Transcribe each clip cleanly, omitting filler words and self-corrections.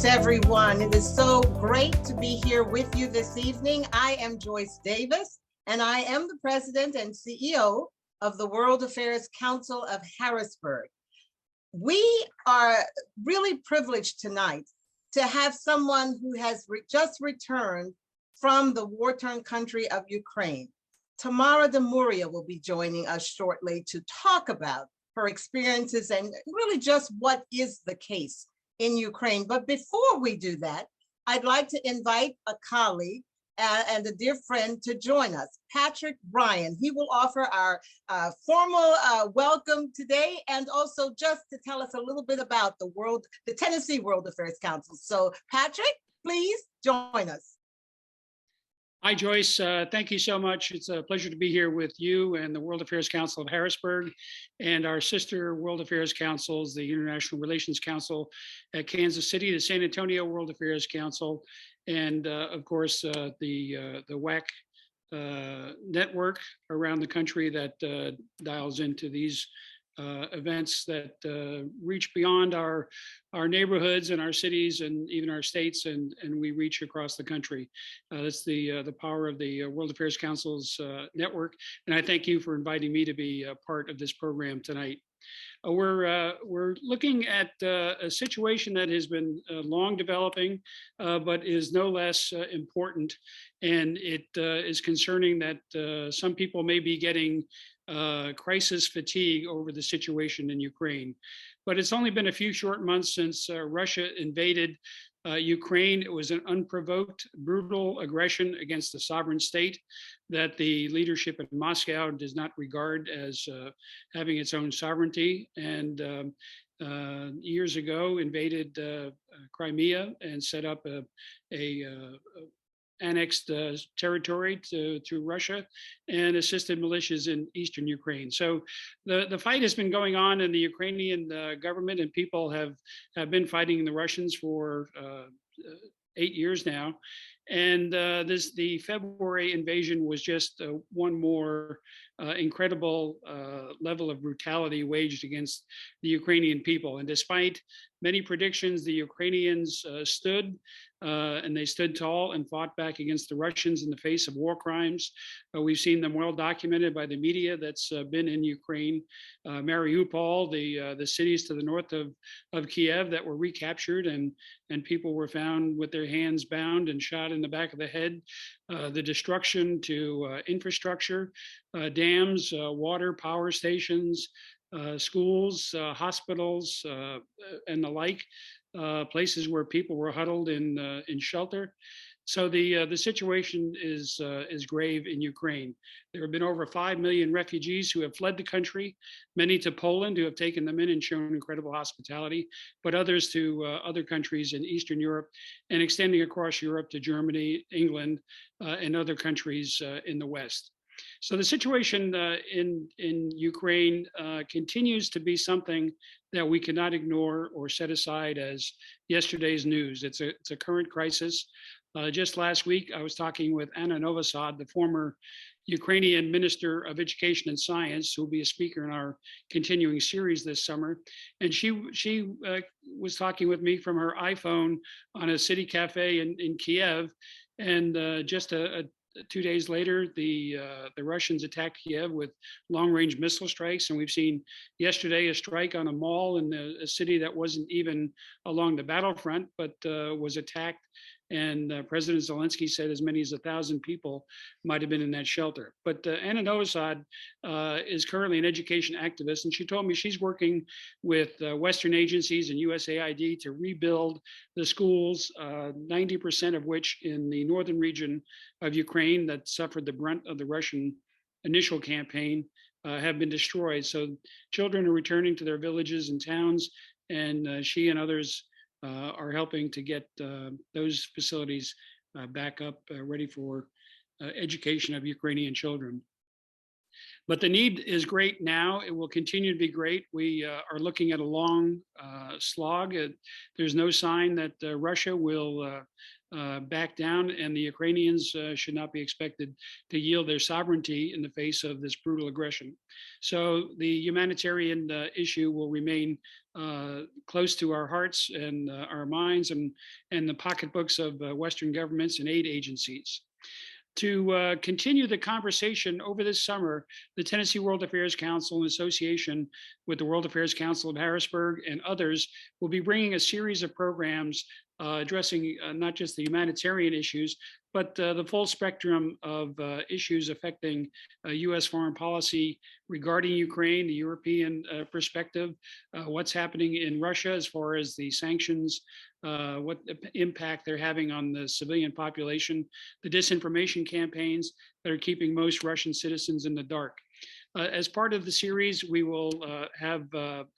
everyone. It is so great to be here with you this evening. I am Joyce Davis, and I am the president and CEO of the World Affairs Council of Harrisburg. We are really privileged tonight to have someone who has just returned from the war-torn country of Ukraine. Tamara Demuria will be joining us shortly to talk about her experiences and really just what is the case in Ukraine. But before we do that, I'd like to invite a colleague and a dear friend to join us, Patrick Bryan. He will offer our formal welcome today, and also just to tell us a little bit about the Tennessee World Affairs Council. So Patrick, please join us. Hi, Joyce. Thank you so much. It's a pleasure to be here with you and the World Affairs Council of Harrisburg and our sister World Affairs Councils, the International Relations Council at Kansas City, the San Antonio World Affairs Council, and of course, the WAC network around the country that dials into these events that reach beyond our neighborhoods and our cities and even our states, and we reach across the country. That's the power of the World Affairs Council's network, and I thank you for inviting me to be a part of this program tonight. We're looking at a situation that has been long developing, but is no less important, and it is concerning that some people may be getting crisis fatigue over the situation in Ukraine. But it's only been a few short months since Russia invaded Ukraine. It was an unprovoked, brutal aggression against the sovereign state that the leadership in Moscow does not regard as having its own sovereignty. And years ago invaded Crimea and set up a annexed territory to Russia and assisted militias in eastern Ukraine. So the fight has been going on, and the Ukrainian government and people have been fighting the Russians for 8 years now. And the February invasion was just one more incredible level of brutality waged against the Ukrainian people. And despite many predictions, the Ukrainians stood and they stood tall and fought back against the Russians in the face of war crimes. We've seen them well documented by the media that's been in Ukraine. Mariupol, the cities to the north of Kiev that were recaptured, and people were found with their hands bound and shot in the back of the head. The destruction to infrastructure, dams, water, power stations, schools, hospitals, and the like. Places where people were huddled in shelter. So the situation is grave in Ukraine. There have been over 5 million refugees who have fled the country, many to Poland, who have taken them in and shown incredible hospitality, but others to other countries in Eastern Europe and extending across Europe to Germany, England, and other countries in the West. So the situation in Ukraine continues to be something that we cannot ignore or set aside as yesterday's news. It's a current crisis. Just last week, I was talking with Anna Novosad, the former Ukrainian Minister of Education and Science, who will be a speaker in our continuing series this summer. And she was talking with me from her iPhone on a city cafe in Kiev. And just 2 days later, the Russians attacked Kiev with long-range missile strikes, and we've seen yesterday a strike on a mall in a city that wasn't even along the battlefront, but was attacked. And President Zelensky said as many as 1,000 people might have been in that shelter. But Anna Novosad is currently an education activist, and she told me she's working with Western agencies and USAID to rebuild the schools, 90% of which in the northern region of Ukraine that suffered the brunt of the Russian initial campaign have been destroyed. So children are returning to their villages and towns, and she and others are helping to get those facilities back up, ready for education of Ukrainian children. But the need is great now. It will continue to be great. We are looking at a long slog. There's no sign that Russia will back down, and the Ukrainians should not be expected to yield their sovereignty in the face of this brutal aggression. So the humanitarian issue will remain close to our hearts and our minds and the pocketbooks of Western governments and aid agencies. To continue the conversation over this summer, the Tennessee World Affairs Council, in association with the World Affairs Council of Harrisburg and others, will be bringing a series of programs addressing not just the humanitarian issues, but the full spectrum of issues affecting U.S. foreign policy regarding Ukraine, the European perspective, what's happening in Russia as far as the sanctions, what impact they're having on the civilian population, the disinformation campaigns that are keeping most Russian citizens in the dark. As part of the series, we will have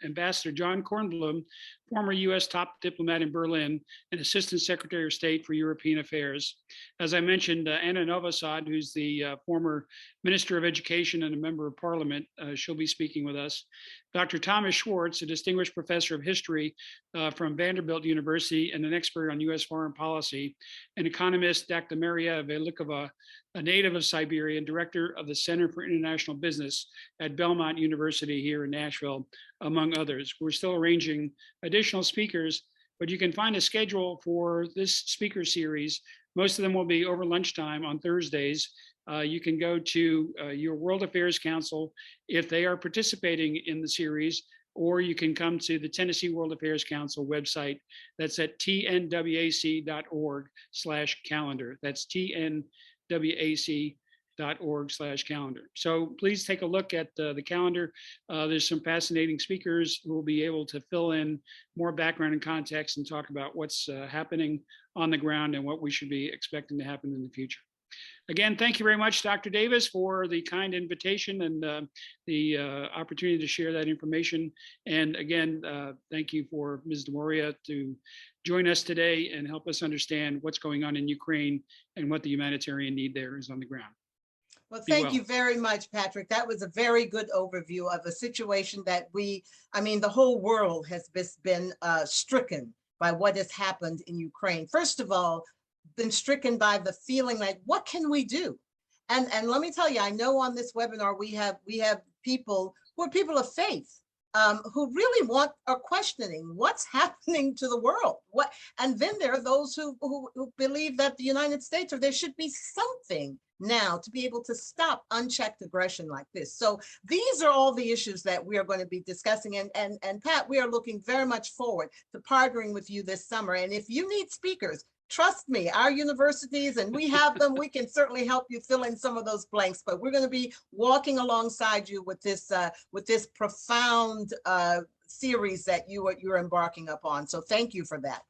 Ambassador John Kornblum, former U.S. top diplomat in Berlin and Assistant Secretary of State for European Affairs. As I mentioned, Anna Novosad, who's the former Minister of Education and a member of Parliament, she'll be speaking with us. Dr. Thomas Schwartz, a distinguished professor of history from Vanderbilt University and an expert on U.S. foreign policy, and economist Dr. Maria Velikova, a native of Siberia and director of the Center for International Business at Belmont University here in Nashville, among others. We're still arranging additional speakers, but you can find a schedule for this speaker series. Most of them will be over lunchtime on Thursdays. You can go to your World Affairs Council if they are participating in the series, or you can come to the Tennessee World Affairs Council website. That's at tnwac.org/calendar. That's tnwac.org/calendar. So please take a look at the calendar. There's some fascinating speakers who will be able to fill in more background and context and talk about what's happening on the ground and what we should be expecting to happen in the future. Again, thank you very much, Dr. Davis, for the kind invitation and the opportunity to share that information. And again, thank you for Ms. Demuria to join us today and help us understand what's going on in Ukraine and what the humanitarian need there is on the ground. Well, thank you very much, Patrick. That was a very good overview of a situation that the whole world has been stricken by what has happened in Ukraine. First of all, been stricken by the feeling like, what can we do? And let me tell you, I know on this webinar we have people who are people of faith who really are questioning what's happening to the world. And then there are those who believe that the United States, or there should be something now to be able to stop unchecked aggression like this. So these are all the issues that we are going to be discussing. And Pat, we are looking very much forward to partnering with you this summer. And if you need speakers, trust me, our universities, and we have them, we can certainly help you fill in some of those blanks, but we're going to be walking alongside you with this profound series that you're embarking upon. So thank you for that.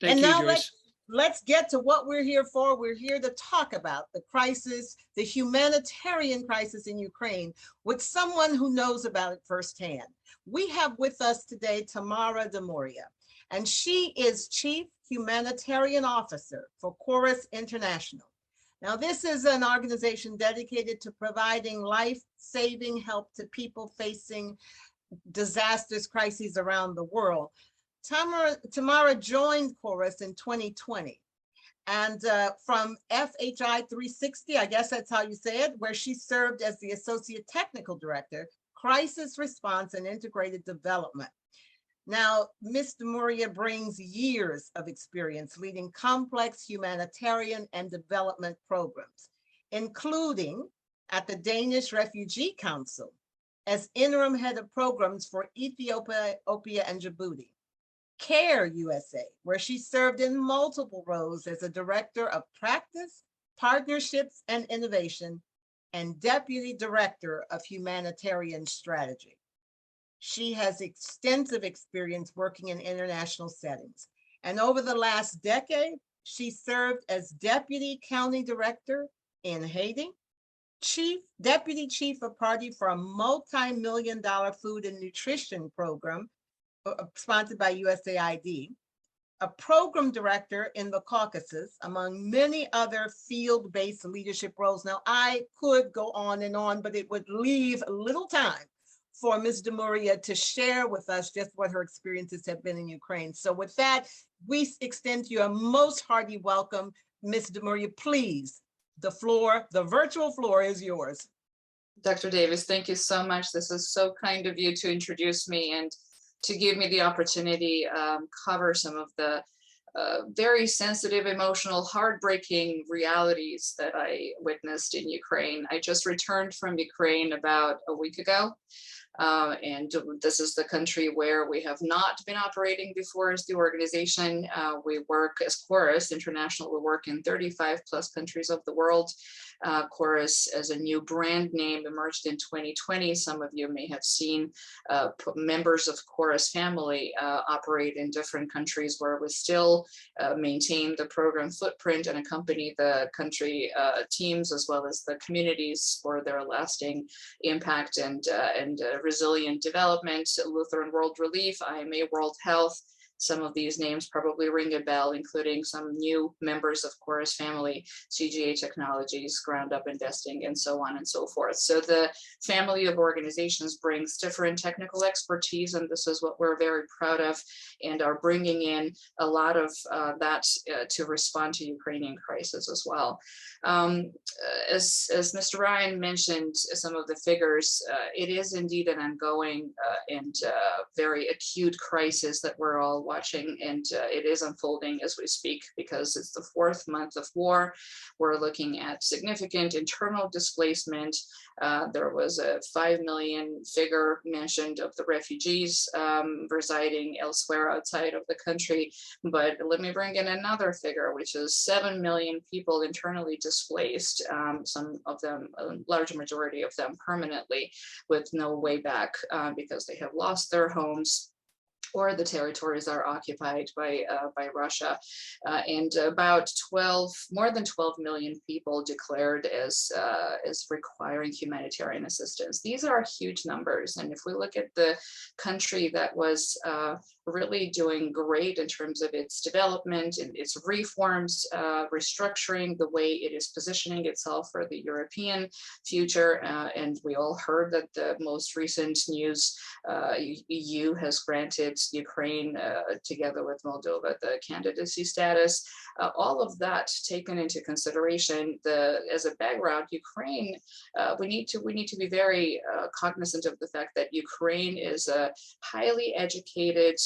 Thank you, Joyce. Let's get to what we're here for. We're here to talk about the crisis, the humanitarian crisis in Ukraine, with someone who knows about it firsthand. We have with us today Tamara Demuria, and she is Chief Humanitarian Officer for Corus International. Now, this is an organization dedicated to providing life-saving help to people facing disasters, crises around the world. Tamara joined Corus in 2020, and from FHI 360, I guess that's how you say it, where she served as the Associate Technical Director, Crisis Response and Integrated Development. Now, Ms. Demuria brings years of experience leading complex humanitarian and development programs, including at the Danish Refugee Council as interim head of programs for Ethiopia and Djibouti, CARE USA, where she served in multiple roles as a director of practice, partnerships, and innovation, and deputy director of humanitarian strategy. She has extensive experience working in international settings. And over the last decade, she served as deputy county director in Haiti, deputy chief of party for a multi-million-dollar food and nutrition program sponsored by USAID, a program director in the Caucasus, among many other field-based leadership roles. Now, I could go on and on, but it would leave little time for Ms. Demuria to share with us just what her experiences have been in Ukraine. So with that, we extend to you a most hearty welcome. Ms. Demuria, please, the floor, the virtual floor is yours. Dr. Davis, thank you so much. This is so kind of you to introduce me and to give me the opportunity cover some of the very sensitive, emotional, heartbreaking realities that I witnessed in Ukraine. I just returned from Ukraine about a week ago. And this is the country where we have not been operating before as the organization. We work as Corus International. We work in 35 plus countries of the world. Corus, as a new brand name, emerged in 2020. Some of you may have seen members of Corus family operate in different countries where we still maintain the program footprint and accompany the country teams as well as the communities for their lasting impact and resilient development. Lutheran World Relief, IMA World Health. Some of these names probably ring a bell, including some new members of Corus family, CGA Technologies, Ground Up Investing, and so on and so forth. So the family of organizations brings different technical expertise, and this is what we're very proud of, and are bringing in a lot of that to respond to Ukrainian crisis as well. As Mr. Ryan mentioned, some of the figures, it is indeed an ongoing and very acute crisis that we're all watching, and it is unfolding as we speak because it's the 4th month of war. We're looking at significant internal displacement. There was a 5 million figure mentioned of the refugees residing elsewhere outside of the country, but let me bring in another figure, which is 7 million people internally displaced, some of them, a large majority of them permanently, with no way back because they have lost their homes or the territories are occupied by Russia, and about more than 12 million people declared as requiring humanitarian assistance. These are huge numbers, and if we look at the country that was really doing great in terms of its development and its reforms, restructuring the way it is positioning itself for the European future, and we all heard that the most recent news, EU has granted Ukraine, together with Moldova, the candidacy status. All of that taken into consideration, as a background, Ukraine, we need to be very cognizant of the fact that Ukraine is a highly educated,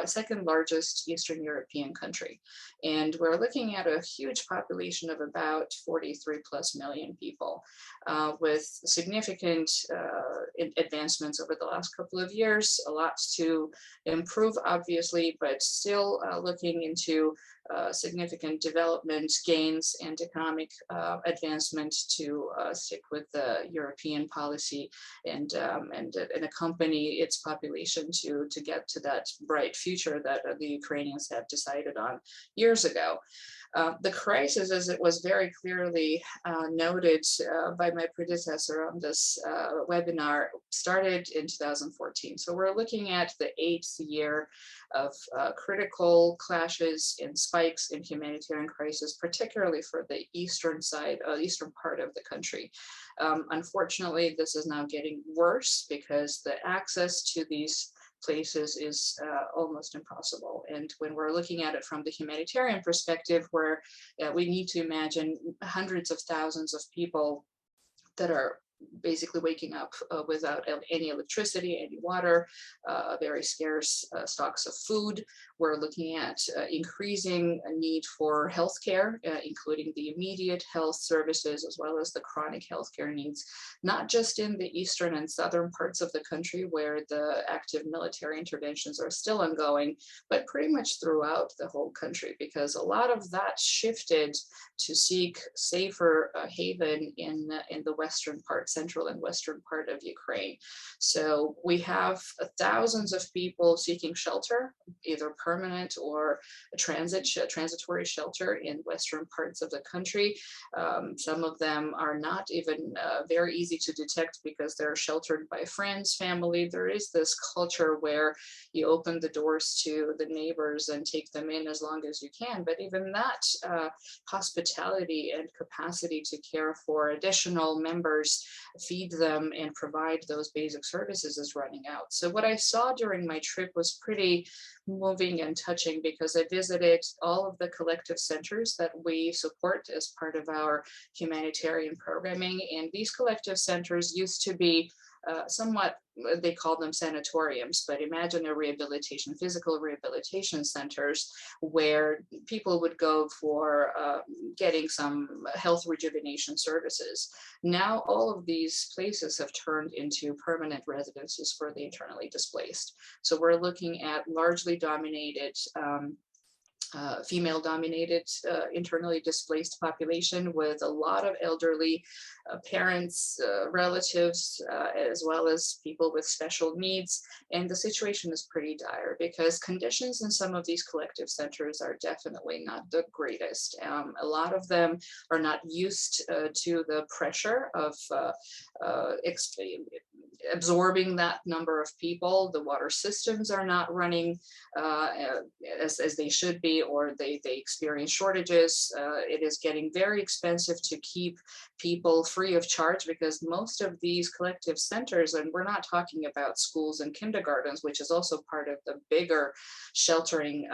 second largest Eastern European country, and we're looking at a huge population of about 43 plus million people, with significant advancements over the last couple of years. A lot to improve, obviously, but still looking into significant development gains and economic advancement to stick with the European policy and accompany its population to get to that bright future that the Ukrainians had decided on years ago. The crisis, as it was very clearly noted by my predecessor on this webinar, started in 2014. So we're looking at the 8th year of critical clashes and spikes in humanitarian crisis, particularly for the eastern side, eastern part of the country. Unfortunately, this is now getting worse because the access to these places is almost impossible. And when we're looking at it from the humanitarian perspective, where we need to imagine hundreds of thousands of people that are basically waking up without any electricity, any water, very scarce stocks of food. We're looking at increasing a need for healthcare, including the immediate health services, as well as the chronic healthcare needs, not just in the eastern and southern parts of the country where the active military interventions are still ongoing, but pretty much throughout the whole country, because a lot of that shifted to seek safer haven in the western part, central and western part of Ukraine. So we have thousands of people seeking shelter, either permanent or transitory shelter in western parts of the country. Some of them are not even very easy to detect because they're sheltered by friends, family. There is this culture where you open the doors to the neighbors and take them in as long as you can. But even that hospitality and capacity to care for additional members feed them and provide those basic services is running out. So what I saw during my trip was pretty moving and touching, because I visited all of the collective centers that we support as part of our humanitarian programming. And these collective centers used to be somewhat, they call them sanatoriums, but imagine a rehabilitation, physical rehabilitation centers where people would go for getting some health rejuvenation services. Now all of these places have turned into permanent residences for the internally displaced. So we're looking at largely dominated female-dominated, internally displaced population with a lot of elderly parents, relatives, as well as people with special needs. And the situation is pretty dire because conditions in some of these collective centers are definitely not the greatest. A lot of them are not used to the pressure of absorbing that number of people. The water systems are not running as they should be, or they experience shortages. It is getting very expensive to keep people free of charge, because most of these collective centers, and we're not talking about schools and kindergartens, which is also part of the bigger sheltering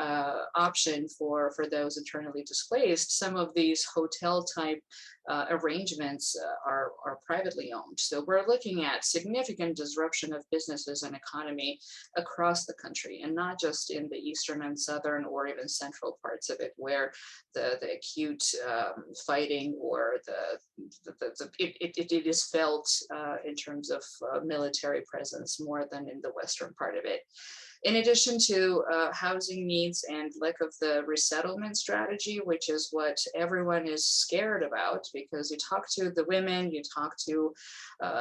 option for those internally displaced. Some of these hotel type arrangements are privately owned. So we're looking at significant disruption of businesses and economy across the country, and not just in the eastern and southern or even central parts of it, where the acute fighting or it is felt in terms of military presence more than in the western part of it. In addition to housing needs and lack of the resettlement strategy, which is what everyone is scared about, because you talk to the women, you talk to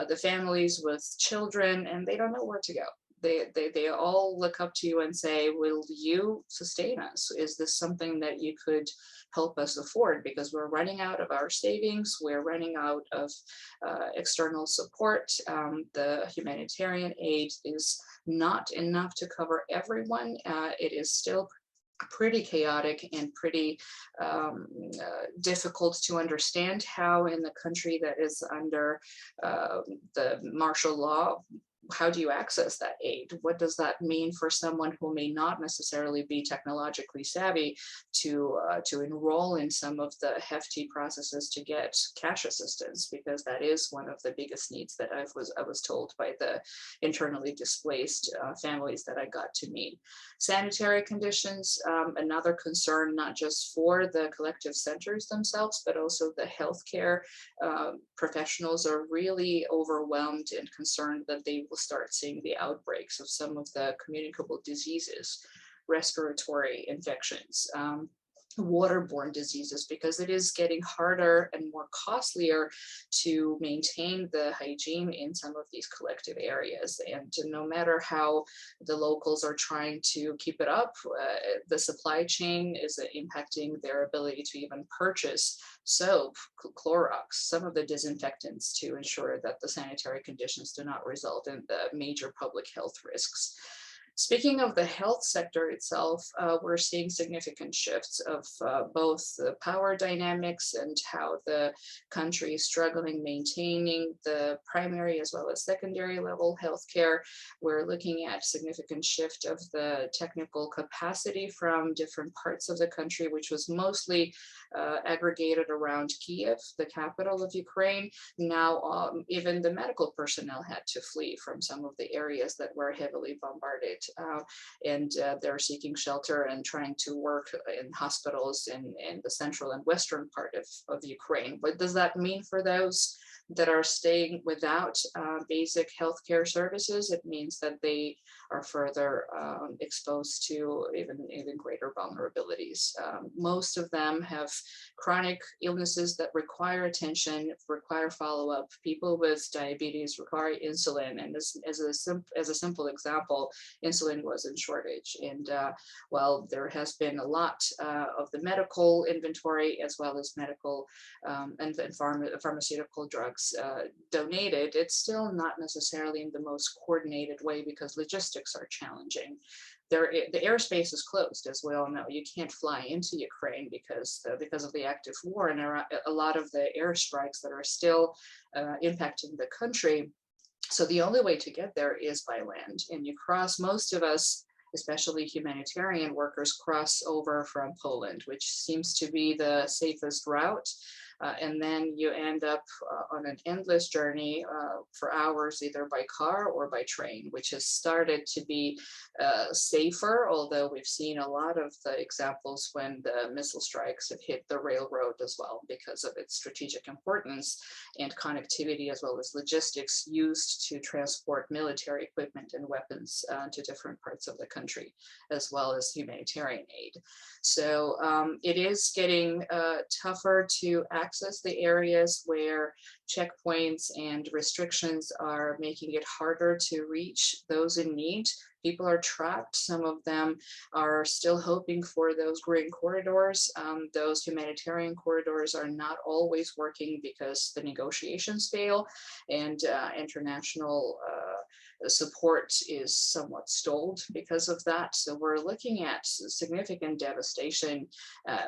the families with children, and they don't know where to go. They all look up to you and say, will you sustain us? Is this something that you could help us afford? Because we're running out of our savings, we're running out of external support. The humanitarian aid is not enough to cover everyone. It is still pretty chaotic and pretty difficult to understand how in the country that is under the martial law, how do you access that aid? What does that mean for someone who may not necessarily be technologically savvy to enroll in some of the hefty processes to get cash assistance? Because that is one of the biggest needs that I was told by the internally displaced families that I got to meet. Sanitary conditions, another concern, not just for the collective centers themselves, but also the healthcare professionals are really overwhelmed and concerned that they will start seeing the outbreaks of some of the communicable diseases, respiratory infections, waterborne diseases, because it is getting harder and more costlier to maintain the hygiene in some of these collective areas. And no matter how the locals are trying to keep it up, the supply chain is impacting their ability to even purchase soap, Clorox, some of the disinfectants to ensure that the sanitary conditions do not result in the major public health risks. Speaking of the health sector itself, we're seeing significant shifts of both the power dynamics and how the country is struggling maintaining the primary as well as secondary level healthcare. We're looking at significant shift of the technical capacity from different parts of the country, which was mostly aggregated around Kiev, the capital of Ukraine. Now, even the medical personnel had to flee from some of the areas that were heavily bombarded. And they're seeking shelter and trying to work in hospitals in the central and western part of Ukraine. What does that mean for those that are staying without basic healthcare services? It means that they are further exposed to even greater vulnerabilities. Most of them have chronic illnesses that require attention, require follow-up. People with diabetes require insulin, and as a simple example, insulin was in shortage. And while there has been a lot of the medical inventory as well as medical and pharmaceutical drug drugs donated, it's still not necessarily in the most coordinated way because logistics are challenging. The airspace is closed, as we all know. You can't fly into Ukraine because of the active war, and a lot of the airstrikes that are still impacting the country. So the only way to get there is by land, and you cross, most of us, especially humanitarian workers, cross over from Poland, which seems to be the safest route. And then you end up on an endless journey for hours, either by car or by train, which has started to be safer, although we've seen a lot of the examples when the missile strikes have hit the railroad as well because of its strategic importance and connectivity, as well as logistics used to transport military equipment and weapons to different parts of the country, as well as humanitarian aid. So it is getting tougher to access the areas where checkpoints and restrictions are making it harder to reach those in need. People are trapped. Some of them are still hoping for those green corridors. Those humanitarian corridors are not always working because the negotiations fail, and international support is somewhat stalled because of that. So we're looking at significant devastation,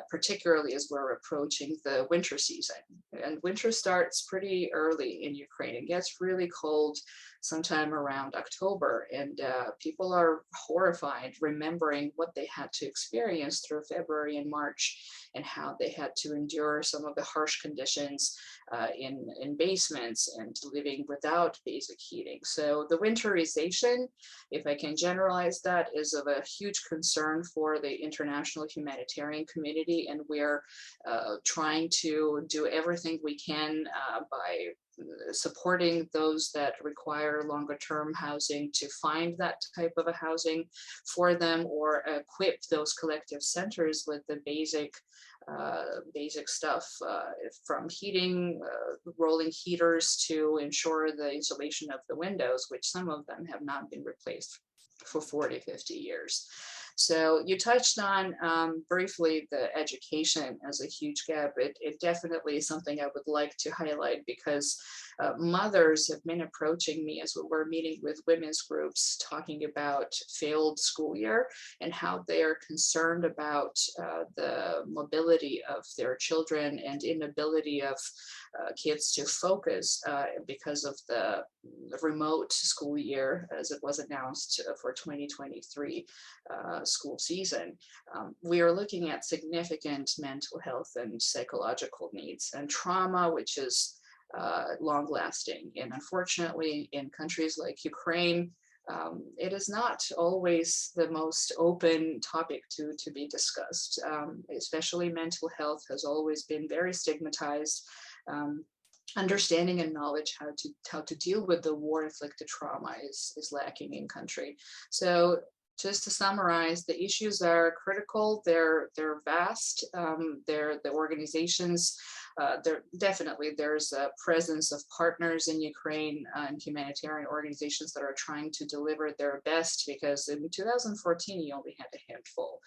particularly as we're approaching the winter season. And winter starts pretty early in Ukraine. It gets really cold sometime around October, and people are horrified remembering what they had to experience through February and March, and how they had to endure some of the harsh conditions in basements and living without basic heating. So the winterization, if I can generalize that, is of a huge concern for the international humanitarian community, and we're trying to do everything we can by supporting those that require longer term housing to find that type of a housing for them, or equip those collective centers with the basic stuff, from heating, rolling heaters, to ensure the insulation of the windows, which some of them have not been replaced for 40, 50 years. So you touched on briefly the education as a huge gap. It definitely is something I would like to highlight, because mothers have been approaching me as we were meeting with women's groups, talking about failed school year and how they are concerned about the mobility of their children and inability of kids to focus because of the remote school year, as it was announced for 2023 school season. We are looking at significant mental health and psychological needs, and trauma, which is long lasting. And unfortunately, in countries like Ukraine, it is not always the most open topic to be discussed. Especially mental health has always been very stigmatized. Understanding and knowledge how to deal with the war-inflicted trauma is lacking in country. So just to summarize, the issues are critical. They're vast. They're the organizations. There's a presence of partners in Ukraine and humanitarian organizations that are trying to deliver their best, because in 2014 you only had a handful.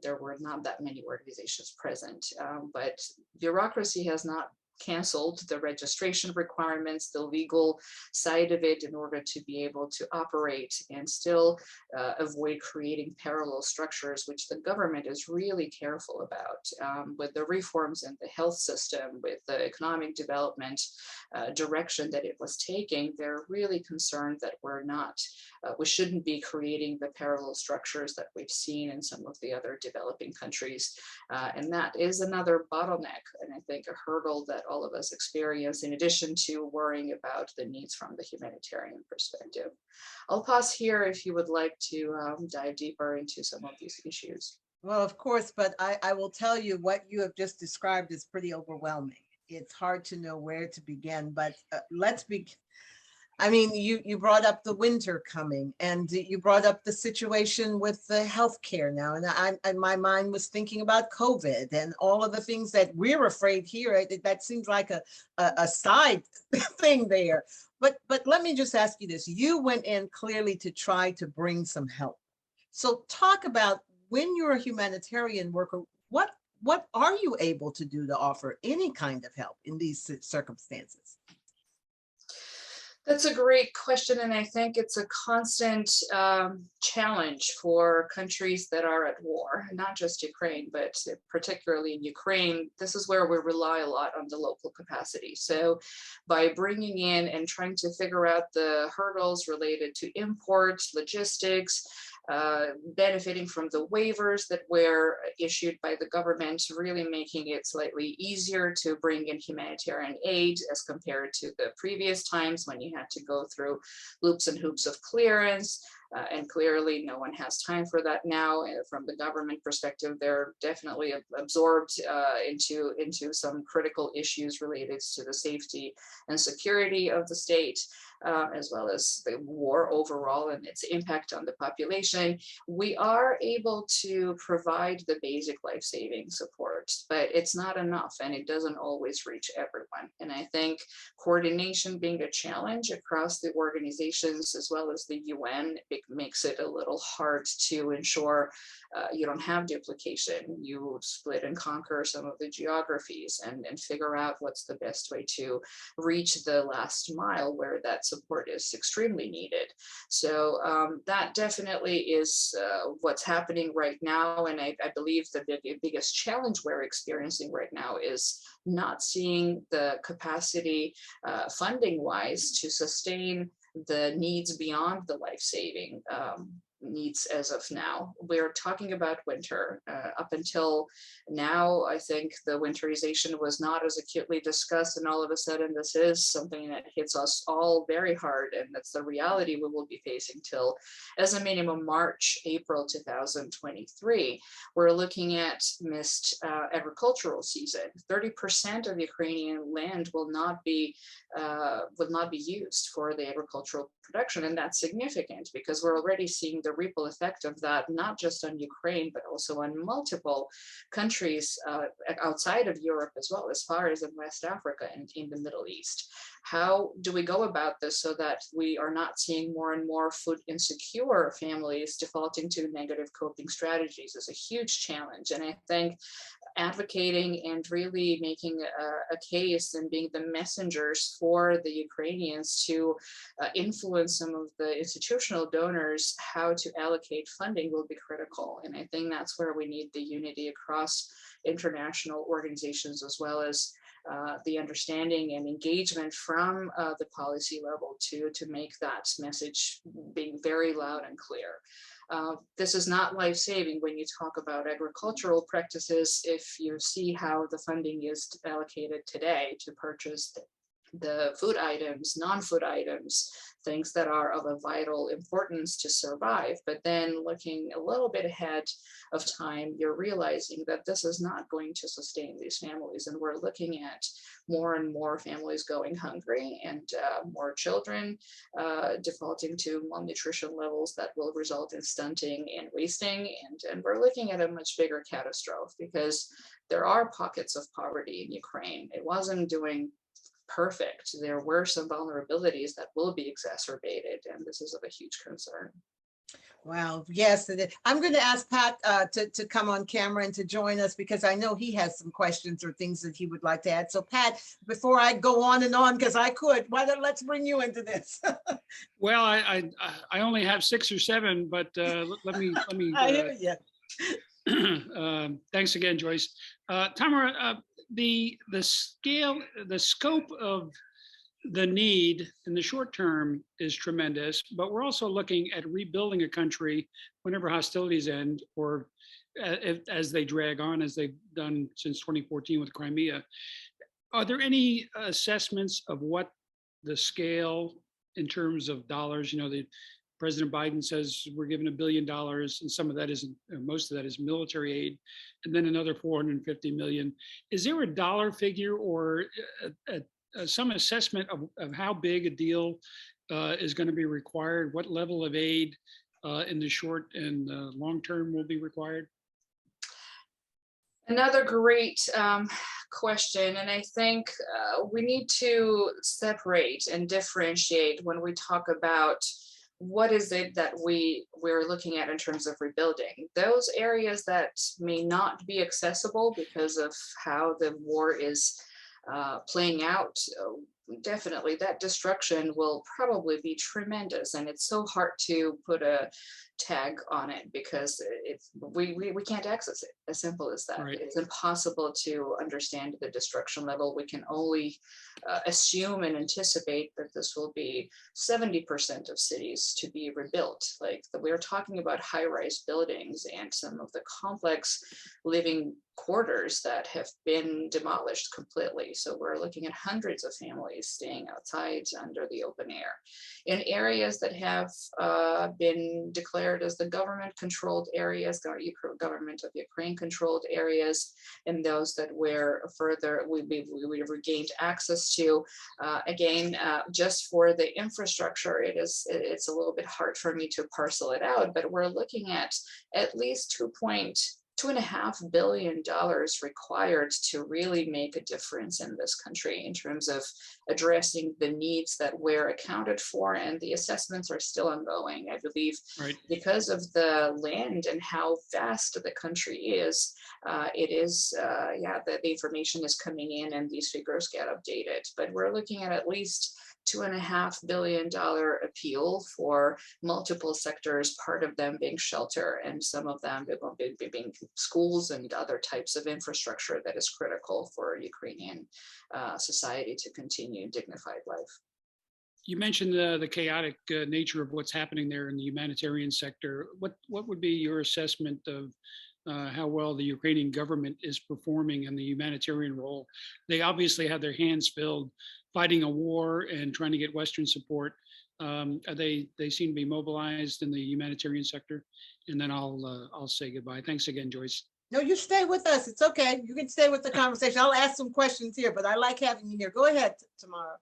There were not that many organizations present, but bureaucracy has not canceled the registration requirements, the legal side of it, in order to be able to operate and still avoid creating parallel structures, which the government is really careful about. With the reforms in the health system, with the economic development direction that it was taking, they're really concerned that we shouldn't be creating the parallel structures that we've seen in some of the other developing countries. And that is another bottleneck, and I think a hurdle that all of us experience, in addition to worrying about the needs from the humanitarian perspective. I'll pause here if you would like to dive deeper into some of these issues. Well, of course, but I will tell you, what you have just described is pretty overwhelming. It's hard to know where to begin, but let's begin. I mean, you brought up the winter coming, and you brought up the situation with the healthcare now, and my mind was thinking about COVID and all of the things that we're afraid here. That seems like a side thing there. But let me just ask you this: you went in clearly to try to bring some help. So talk about, when you're a humanitarian worker, what are you able to do to offer any kind of help in these circumstances? That's a great question, and I think it's a constant challenge for countries that are at war, not just Ukraine, but particularly in Ukraine. This is where we rely a lot on the local capacity. So by bringing in and trying to figure out the hurdles related to imports, logistics, benefiting from the waivers that were issued by the government, really making it slightly easier to bring in humanitarian aid as compared to the previous times when you had to go through loops and hoops of clearance. And clearly no one has time for that now. From the government perspective, they're definitely absorbed into some critical issues related to the safety and security of the state, as well as the war overall and its impact on the population. We are able to provide the basic life-saving support, but it's not enough, and it doesn't always reach everyone. And I think coordination being a challenge across the organizations as well as the UN, it makes it a little hard to ensure you don't have duplication. You split and conquer some of the geographies and figure out what's the best way to reach the last mile where that support is extremely needed. So that definitely is what's happening right now. And I believe that the biggest challenge we're experiencing right now is not seeing the capacity funding wise to sustain the needs beyond the life-saving needs as of now. We're talking about winter. Up until now, I think the winterization was not as acutely discussed, and all of a sudden this is something that hits us all very hard, and that's the reality we will be facing till, as a minimum, March, April 2023. We're looking at missed agricultural season. 30% of Ukrainian land will not be used for the agricultural production, and that's significant because we're already seeing the ripple effect of that, not just on Ukraine, but also on multiple countries outside of Europe, as well as far as in West Africa and in the Middle East. How do we go about this so that we are not seeing more and more food insecure families defaulting to negative coping strategies is a huge challenge. And I think advocating and really making a case and being the messengers for the Ukrainians to influence some of the institutional donors how to allocate funding will be critical. And I think that's where we need the unity across international organizations, as well as the understanding and engagement from the policy level to make that message being very loud and clear. This is not life-saving when you talk about agricultural practices. If you see how the funding is allocated today to purchase the food items, non-food items, things that are of a vital importance to survive. But then looking a little bit ahead of time, you're realizing that this is not going to sustain these families. And we're looking at more and more families going hungry and more children defaulting to malnutrition levels that will result in stunting and wasting. And we're looking at a much bigger catastrophe because there are pockets of poverty in Ukraine. It wasn't doing perfect. There were some vulnerabilities that will be exacerbated, and this is of a huge concern. Wow, yes. I'm going to ask Pat to come on camera and to join us because I know he has some questions or things that he would like to add. So Pat, before I go on and on, because I could, let's bring you into this. Well, I only have 6 or 7, but let me. I hear you. Thanks again, Joyce. Tamara, the scope of the need in the short term is tremendous, but we're also looking at rebuilding a country whenever hostilities end, or as they drag on, as they've done since 2014 with Crimea. Are there any assessments of what the scale in terms of dollars? You know, President Biden says we're giving $1 billion, and some of that is, most of that is military aid, and then another 450 million. Is there a dollar figure or some assessment of how big a deal is going to be required? What level of aid in the short and long term will be required? Another great question, and I think we need to separate and differentiate when we talk about what is it that we're looking at in terms of rebuilding. Those areas that may not be accessible because of how the war is playing out, definitely that destruction will probably be tremendous, and it's so hard to put a tag on it because we can't access it. As simple as that. Right. It's impossible to understand the destruction level. We can only assume and anticipate that this will be 70% of cities to be rebuilt. Like we're talking about high-rise buildings and some of the complex living quarters that have been demolished completely. So we're looking at hundreds of families staying outside under the open air in areas that have been declared as the government-controlled areas, government of Ukraine-controlled areas, and those that were further we regained access to. Again, just for the infrastructure, it's a little bit hard for me to parcel it out, but we're looking at least $2.5 billion required to really make a difference in this country in terms of addressing the needs that were accounted for, and the assessments are still ongoing. I believe because of the land and how vast the country is, the information is coming in and these figures get updated. But we're looking at least $2.5 billion appeal for multiple sectors, part of them being shelter and some of them being schools and other types of infrastructure that is critical for Ukrainian society to continue dignified life. You mentioned the chaotic nature of what's happening there in the humanitarian sector. What would be your assessment of how well the Ukrainian government is performing in the humanitarian role? They obviously have their hands filled fighting a war and trying to get Western support. They seem to be mobilized in the humanitarian sector. And then I'll say goodbye. Thanks again, Joyce. No, you stay with us. It's okay. You can stay with the conversation. I'll ask some questions here, but I like having you here. Go ahead, Tamara.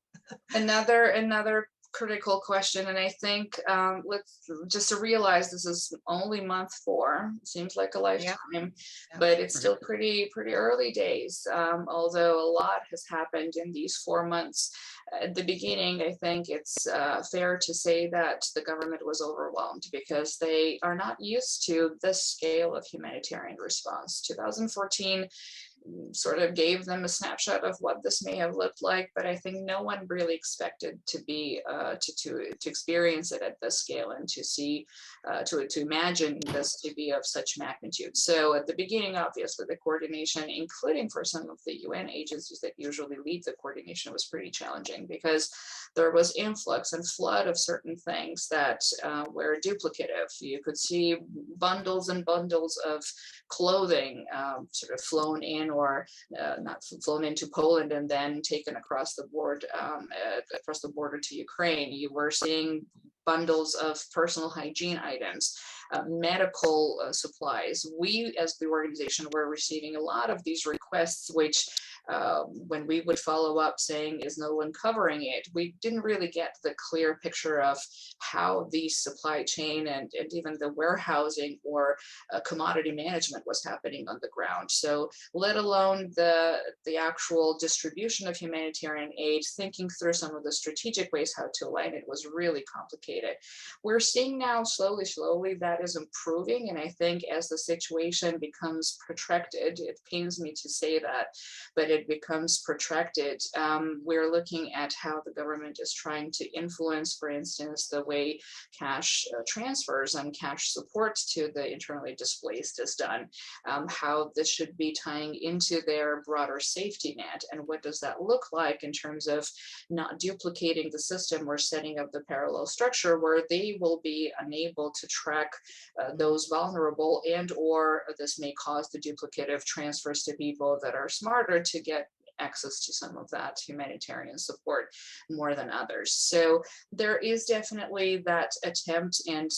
Another critical question, and I think let's just to realize this is only month 4. It seems like a lifetime, but it's still pretty early days. Although a lot has happened in these 4 months. At the beginning, I think it's fair to say that the government was overwhelmed because they are not used to this scale of humanitarian response. 2014 sort of gave them a snapshot of what this may have looked like, but I think no one really expected to be to experience it at this scale and to see to imagine this to be of such magnitude. So at the beginning, obviously, the coordination, including for some of the UN agencies that usually lead the coordination, was pretty challenging because there was influx and flood of certain things that were duplicative. You could see bundles and bundles of clothing sort of flown in or not flown into Poland and then taken across the border to Ukraine. You were seeing bundles of personal hygiene items, medical supplies. We, as the organization, were receiving a lot of these requests, which when we would follow up saying, is no one covering it? We didn't really get the clear picture of how the supply chain and even the warehousing or commodity management was happening on the ground. So let alone the actual distribution of humanitarian aid, thinking through some of the strategic ways how to align it was really complicated. We're seeing now slowly that is improving. And I think as the situation becomes protracted, it pains me to say that, but it becomes protracted, we're looking at how the government is trying to influence, for instance, the way cash transfers and cash support to the internally displaced is done, how this should be tying into their broader safety net, and what does that look like in terms of not duplicating the system or setting up the parallel structure where they will be unable to track those vulnerable, and or this may cause the duplicative transfers to people that are smarter to get access to some of that humanitarian support more than others. So there is definitely that attempt and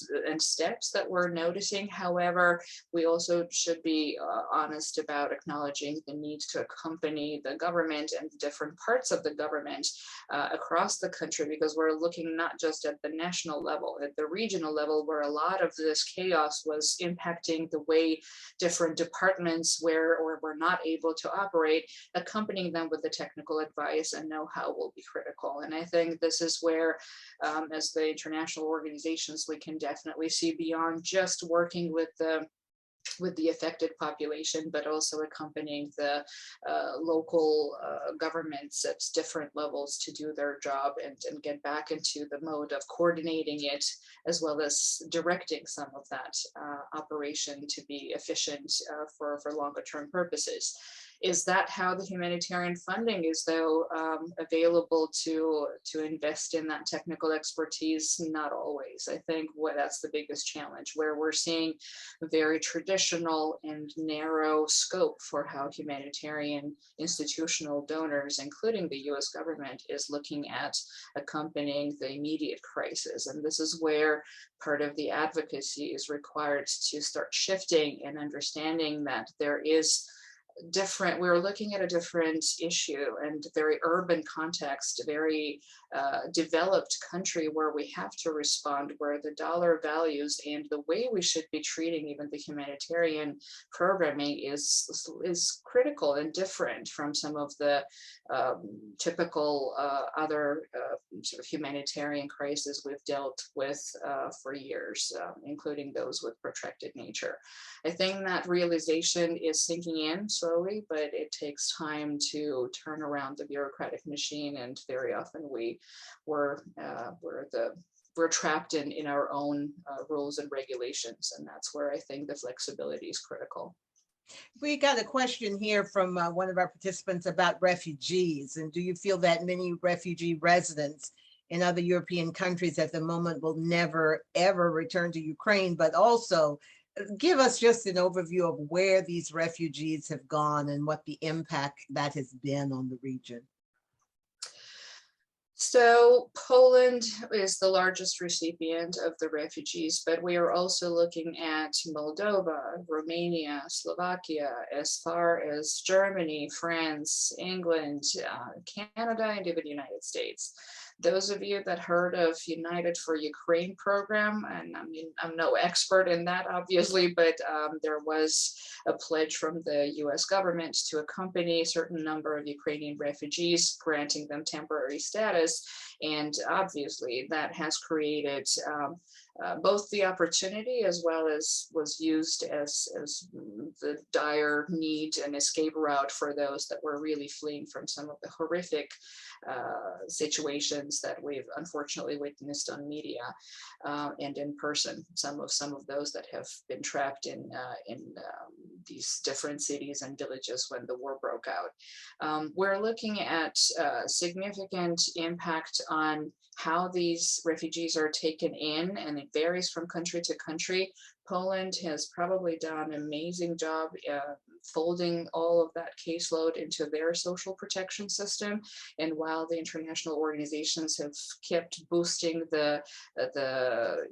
steps that we're noticing. However, we also should be honest about acknowledging the need to accompany the government and different parts of the government across the country, because we're looking not just at the national level, at the regional level, where a lot of this chaos was impacting the way different departments were or were not able to operate. Accompanying them with the technical advice and know-how will be critical. And I think this is where, as the international organizations, we can definitely see beyond just working with the with the affected population, but also accompanying the local governments at different levels to do their job and get back into the mode of coordinating it, as well as directing some of that operation to be efficient for longer term purposes. Is that how the humanitarian funding is, though, available to invest in that technical expertise? Not always. I think that's the biggest challenge, where we're seeing very traditional and narrow scope for how humanitarian institutional donors, including the US government, is looking at accompanying the immediate crisis. And this is where part of the advocacy is required to start shifting and understanding that there is we're looking at a different issue and very urban context, very developed country, where we have to respond, where the dollar values and the way we should be treating even the humanitarian programming is critical and different from some of the typical other sort of humanitarian crises we've dealt with for years, including those with protracted nature. I think that realization is sinking in slowly, but it takes time to turn around the bureaucratic machine, and very often we're trapped in our own rules and regulations, and that's where I think the flexibility is critical. We got a question here from one of our participants about refugees, and do you feel that many refugee residents in other European countries at the moment will never ever return to Ukraine? But also give us just an overview of where these refugees have gone and what the impact that has been on the region. So Poland is the largest recipient of the refugees, but we are also looking at Moldova, Romania, Slovakia, as far as Germany, France, England, Canada, and even the United States. Those of you that heard of United for Ukraine program, and I mean, I'm no expert in that, obviously, but there was a pledge from the US government to accompany a certain number of Ukrainian refugees, granting them temporary status. And obviously that has created both the opportunity as well as was used as the dire need and escape route for those that were really fleeing from some of the horrific situations that we've unfortunately witnessed on media and in person. Some of those that have been trapped in these different cities and villages when the war broke out. We're looking at significant impact on how these refugees are taken in, and it varies from country to country. Poland has probably done an amazing job folding all of that caseload into their social protection system. And while the international organizations have kept boosting the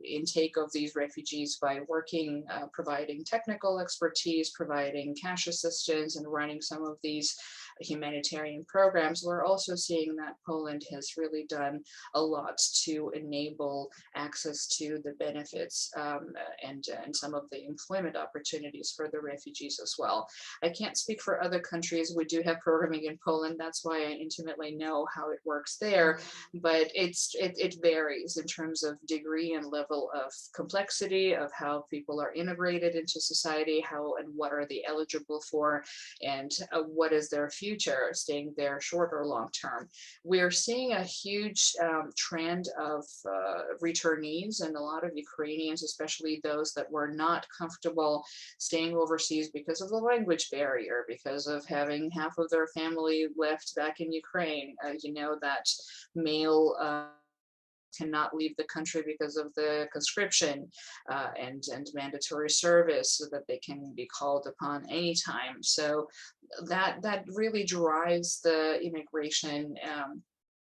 intake of these refugees by working, providing technical expertise, providing cash assistance, and running some of these humanitarian programs, we're also seeing that Poland has really done a lot to enable access to the benefits and some of the employment opportunities for the refugees as well. I can't speak for other countries. We do have programming in Poland. That's why I intimately know how it works there, but it varies in terms of degree and level of complexity of how people are integrated into society, how and what are they eligible for, and what is their future, staying there short or long term. We're seeing a huge trend of returnees, and a lot of Ukrainians, especially those that were not comfortable staying overseas because of the language barrier, because of having half of their family left back in Ukraine. You know that male cannot leave the country because of the conscription and mandatory service, so that they can be called upon anytime. So that really drives the immigration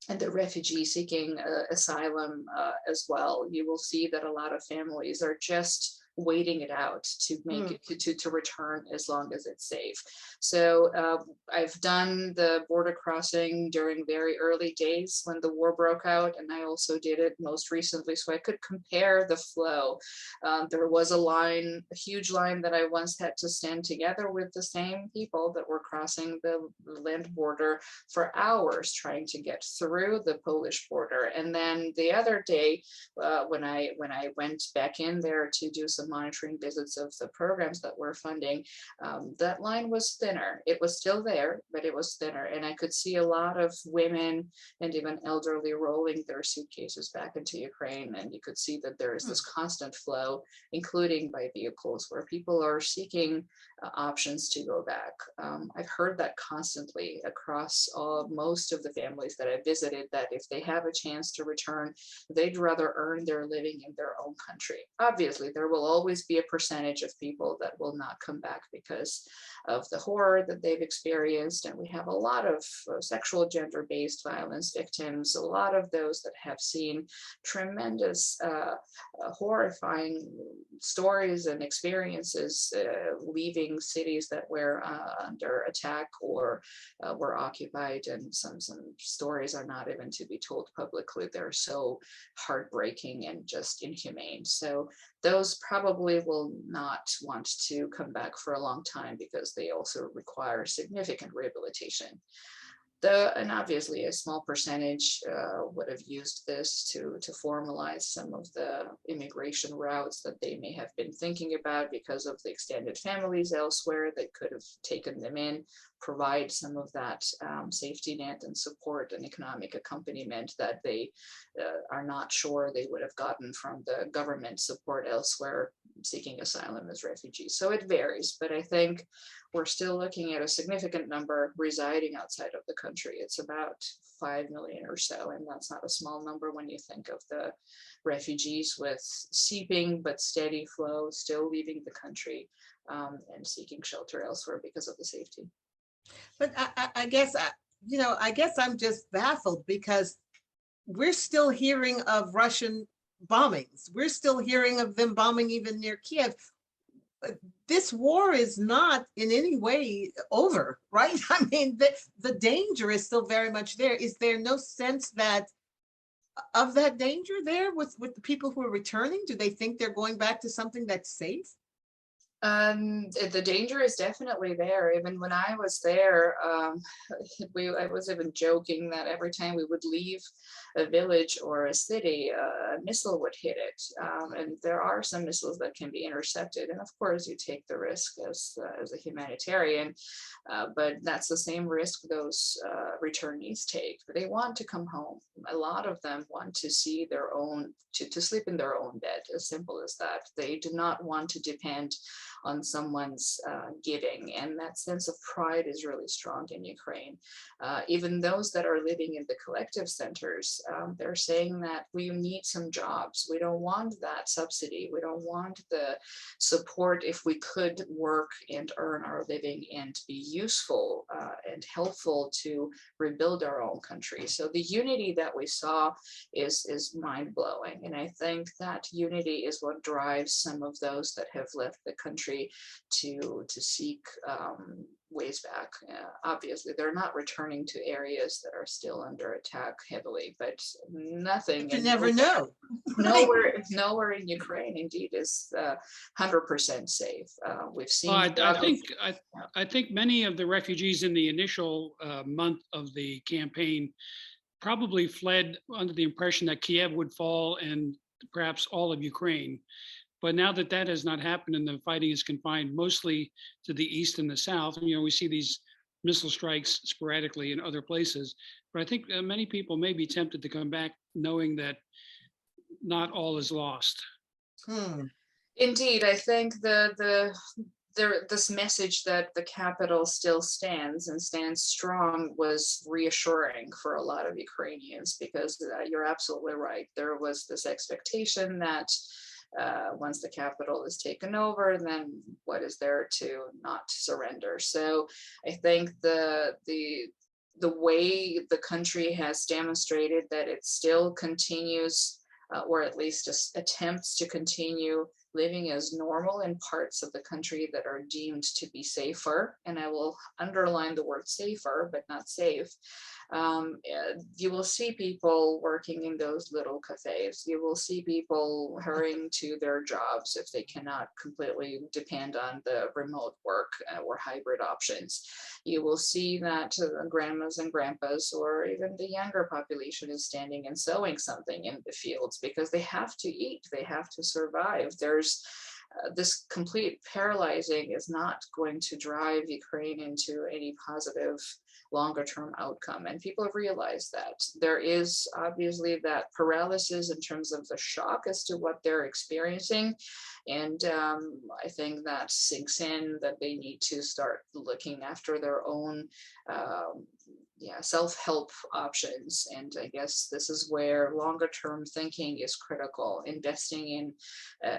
and the refugee seeking asylum as well. You will see that a lot of families are just waiting it out to make it to return as long as it's safe. So I've done the border crossing during very early days when the war broke out, and I also did it most recently so I could compare the flow. There was a huge line that I once had to stand together with the same people that were crossing the land border for hours trying to get through the Polish border. And then the other day when I went back in there to do some some monitoring visits of the programs that we're funding, that line was thinner. It was still there, but it was thinner. And I could see a lot of women and even elderly rolling their suitcases back into Ukraine. And you could see that there is this constant flow, including by vehicles, where people are seeking options to go back. I've heard that constantly across most of the families that I visited, that if they have a chance to return, they'd rather earn their living in their own country. Obviously, there will always be a percentage of people that will not come back because of the horror that they've experienced. And we have a lot of sexual gender-based violence victims, a lot of those that have seen tremendous horrifying stories and experiences leaving cities that were under attack or were occupied, and some stories are not even to be told publicly. They're so heartbreaking and just inhumane. So those probably will not want to come back for a long time because they also require significant rehabilitation. And obviously a small percentage would have used this to formalize some of the immigration routes that they may have been thinking about because of the extended families elsewhere that could have taken them in, provide some of that safety net and support and economic accompaniment that they are not sure they would have gotten from the government support elsewhere seeking asylum as refugees. So it varies, but I think we're still looking at a significant number residing outside of the country. It's about 5 million or so, and that's not a small number when you think of the refugees with seeping but steady flow still leaving the country and seeking shelter elsewhere because of the safety. But I guess, I guess I'm just baffled because we're still hearing of Russian bombings. We're still hearing of them bombing even near Kiev. This war is not in any way over, right? I mean, the danger is still very much there. Is there no sense of that danger there with the people who are returning? Do they think they're going back to something that's safe? The danger is definitely there. Even when I was there, I was even joking that every time we would leave a village or a city, a missile would hit it. And there are some missiles that can be intercepted. And of course, you take the risk as a humanitarian, but that's the same risk those returnees take. They want to come home. A lot of them want to see their own, to sleep in their own bed, as simple as that. They do not want to depend on someone's giving, and that sense of pride is really strong in Ukraine. Even those that are living in the collective centers, they're saying that we need some jobs. We don't want that subsidy. We don't want the support. If we could work and earn our living and be useful and helpful to rebuild our own country. So the unity that we saw is mind-blowing, and I think that unity is what drives some of those that have left the country to seek ways back. Obviously, they're not returning to areas that are still under attack heavily, but nothing. You never know. Nowhere in Ukraine, indeed, is 100% safe. We've seen. I think many of the refugees in the initial month of the campaign probably fled under the impression that Kiev would fall and perhaps all of Ukraine. But now that that has not happened and the fighting is confined mostly to the east and the south, we see these missile strikes sporadically in other places. But I think many people may be tempted to come back knowing that not all is lost. Indeed, I think this message that the capital still stands and stands strong was reassuring for a lot of Ukrainians, because you're absolutely right. There was this expectation that once the capital is taken over, then what is there to not surrender? So I think the way the country has demonstrated that it still continues, or at least attempts to continue living as normal in parts of the country that are deemed to be safer, and I will underline the word safer, but not safe. You will see people working in those little cafes. You will see people hurrying to their jobs if they cannot completely depend on the remote work or hybrid options. You will see that grandmas and grandpas, or even the younger population, is standing and sewing something in the fields because they have to eat, they have to survive. There's this complete paralyzing is not going to drive Ukraine into any positive longer term outcome. And people have realized that. There is obviously that paralysis in terms of the shock as to what they're experiencing. And I think that sinks in that they need to start looking after their own self-help options. And I guess this is where longer term thinking is critical. Investing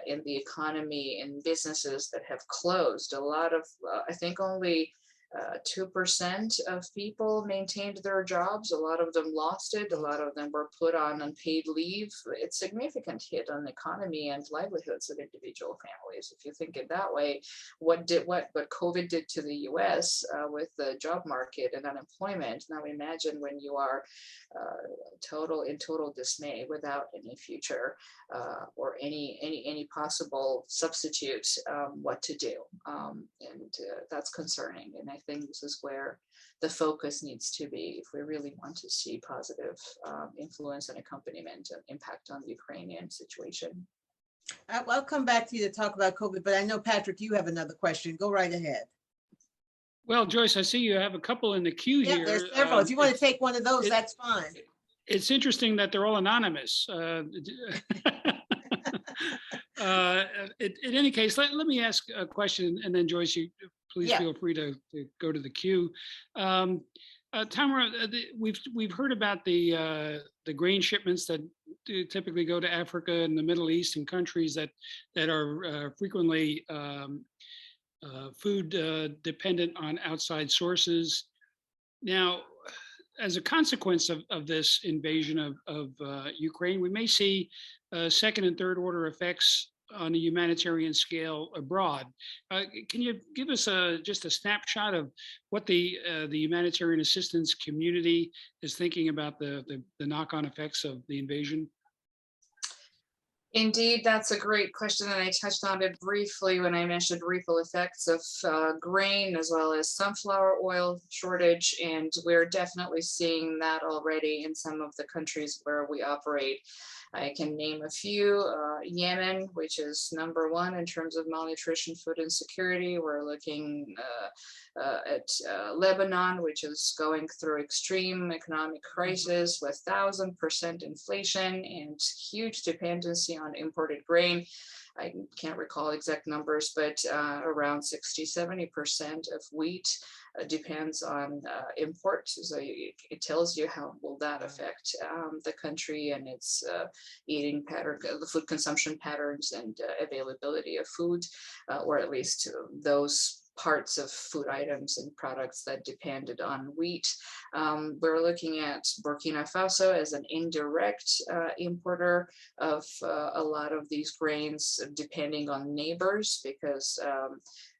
in the economy, in businesses that have closed. A lot of, I think only 2% of people maintained their jobs. A lot of them lost it. A lot of them were put on unpaid leave. It's a significant hit on the economy and livelihoods of individual families. If you think it that way, what COVID did to the U.S. With the job market and unemployment. Now imagine when you are in total dismay without any future or any possible substitute, what to do, and that's concerning. And I think this is where the focus needs to be if we really want to see positive influence and accompaniment and impact on the Ukrainian situation. I'll come back to you to talk about COVID, but I know, Patrick, you have another question. Go right ahead. Well, Joyce, I see you have a couple in the queue here. Yeah, there's several. If you want to take one of those, that's fine. It's interesting that they're all anonymous. In any case, let me ask a question, and then Joyce, you please feel free to go to the queue. Tamara, we've heard about the grain shipments that typically go to Africa and the Middle East and countries that are frequently food dependent on outside sources. Now, as a consequence of this invasion of Ukraine, we may see second and third order effects on a humanitarian scale abroad. Can you give us just a snapshot of what the humanitarian assistance community is thinking about the knock-on effects of the invasion? Indeed, that's a great question, and I touched on it briefly when I mentioned ripple effects of grain as well as sunflower oil shortage, and we're definitely seeing that already in some of the countries where we operate. I can name a few. Yemen, which is #1 in terms of malnutrition, food insecurity. We're looking at Lebanon, which is going through extreme economic crisis with 1,000% inflation and huge dependency on imported grain. I can't recall exact numbers, but around 60–70% of wheat depends on imports. So it tells you how will that affect the country and its eating pattern, the food consumption patterns and availability of food, or at least those parts of food items and products that depended on wheat. We're looking at Burkina Faso as an indirect importer of a lot of these grains, depending on neighbors, because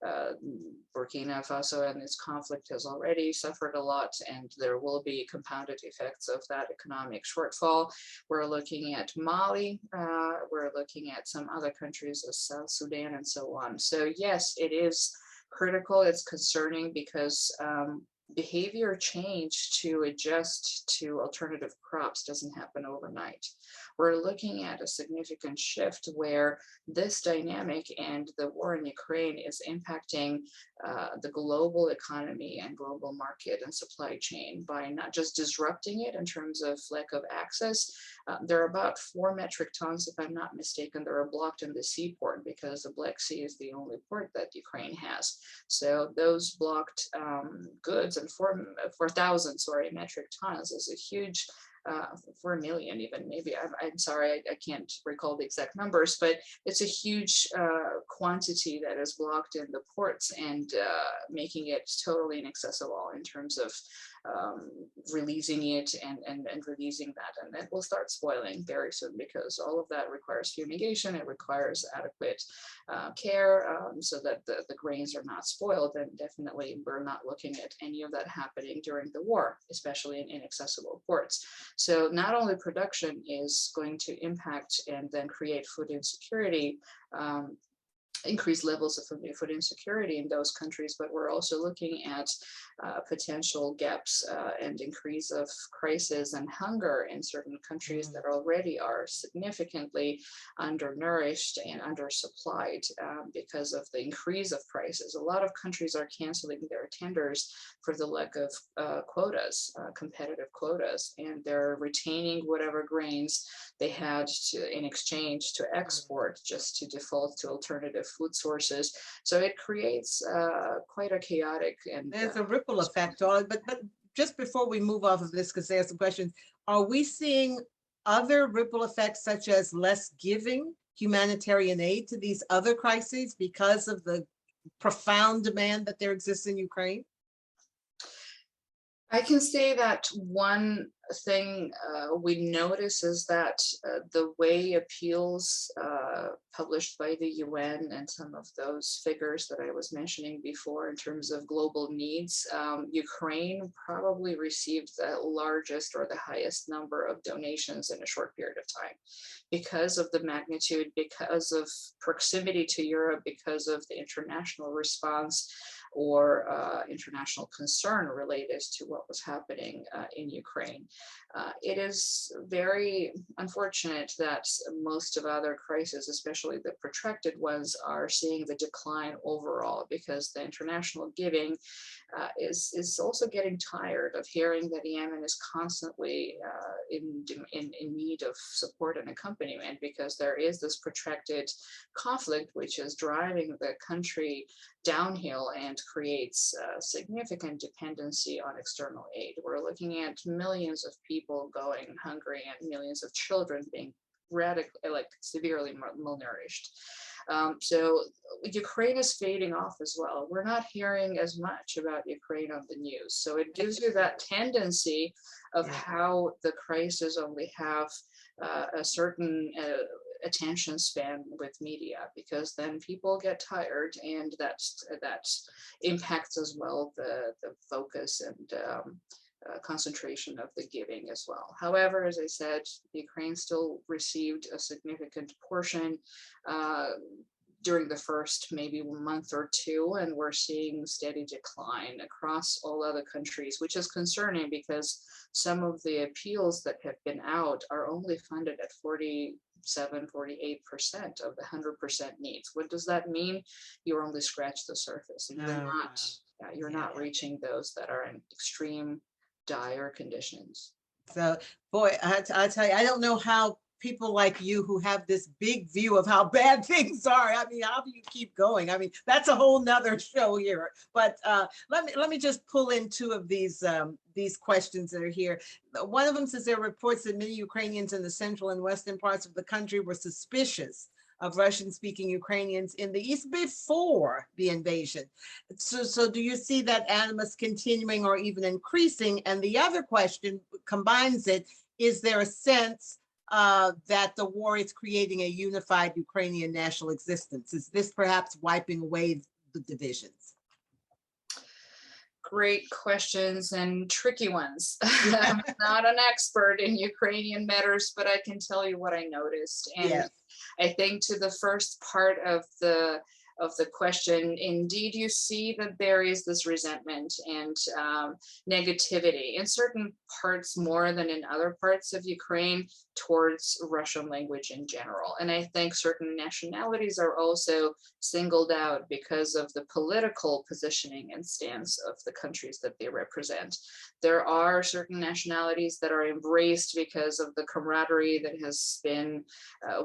Burkina Faso and its conflict has already suffered a lot, and there will be compounded effects of that economic shortfall. We're looking at Mali, we're looking at some other countries of South Sudan and so on. So yes, it is critical. It's concerning because behavior change to adjust to alternative crops doesn't happen overnight. We're looking at a significant shift where this dynamic and the war in Ukraine is impacting the global economy and global market and supply chain by not just disrupting it in terms of lack of access. There are about 4 metric tons, if I'm not mistaken, that are blocked in the seaport because the Black Sea is the only port that Ukraine has. So those blocked goods and 4,000 metric tons is a huge 4 million even, maybe, I'm sorry, I can't recall the exact numbers, but it's a huge quantity that is blocked in the ports and making it totally inaccessible in terms of releasing it and releasing that, and it will start spoiling very soon because all of that requires fumigation. It requires adequate care so that the grains are not spoiled, and definitely we're not looking at any of that happening during the war, especially in inaccessible ports. So not only production is going to impact and then create food insecurity, increased levels of food insecurity in those countries, but we're also looking at potential gaps and increase of crisis and hunger in certain countries that already are significantly undernourished and undersupplied because of the increase of prices. A lot of countries are canceling their tenders for the lack of quotas, competitive quotas, and they're retaining whatever grains they had in exchange to export just to default to alternative food sources. So it creates quite a chaotic and there's a ripple effect on it. But just before we move off of this, because there's some questions, are we seeing other ripple effects such as less giving humanitarian aid to these other crises because of the profound demand that there exists in Ukraine? I can say that one thing we notice is that the way appeals published by the UN and some of those figures that I was mentioning before in terms of global needs, Ukraine probably received the largest or the highest number of donations in a short period of time because of the magnitude, because of proximity to Europe, because of the international response or international concern related to what was happening in Ukraine. It is very unfortunate that most of other crises, especially the protracted ones, are seeing the decline overall because the international giving is also getting tired of hearing that Yemen is constantly in need of support and accompaniment because there is this protracted conflict which is driving the country downhill and creates significant dependency on external aid. We're looking at millions of people going hungry and millions of children being severely malnourished. So Ukraine is fading off as well. We're not hearing as much about Ukraine on the news. So it gives you that tendency of how the crises only have a certain attention span with media, because then people get tired, and that impacts as well the focus and concentration of the giving as well. However, as I said, Ukraine still received a significant portion during the first maybe month or two, and we're seeing steady decline across all other countries, which is concerning because some of the appeals that have been out are only funded at 47-48% of the 100% needs. What does that mean? You only scratch the surface, and you're not reaching those that are in extreme dire conditions. So, boy, I tell you, I don't know how people like you who have this big view of how bad things are. I mean, how do you keep going? I mean, that's a whole nother show here. But let me just pull in two of these questions that are here. One of them says there are reports that many Ukrainians in the central and western parts of the country were suspicious of Russian-speaking Ukrainians in the east before the invasion. So do you see that animus continuing or even increasing? And the other question combines it. Is there a sense that the war is creating a unified Ukrainian national existence? Is this perhaps wiping away the divisions? Great questions and tricky ones. I'm not an expert in Ukrainian matters, but I can tell you what I noticed. And I think to the first part of the question, indeed, you see that there is this resentment and negativity in certain parts more than in other parts of Ukraine towards Russian language in general. And I think certain nationalities are also singled out because of the political positioning and stance of the countries that they represent. There are certain nationalities that are embraced because of the camaraderie that has been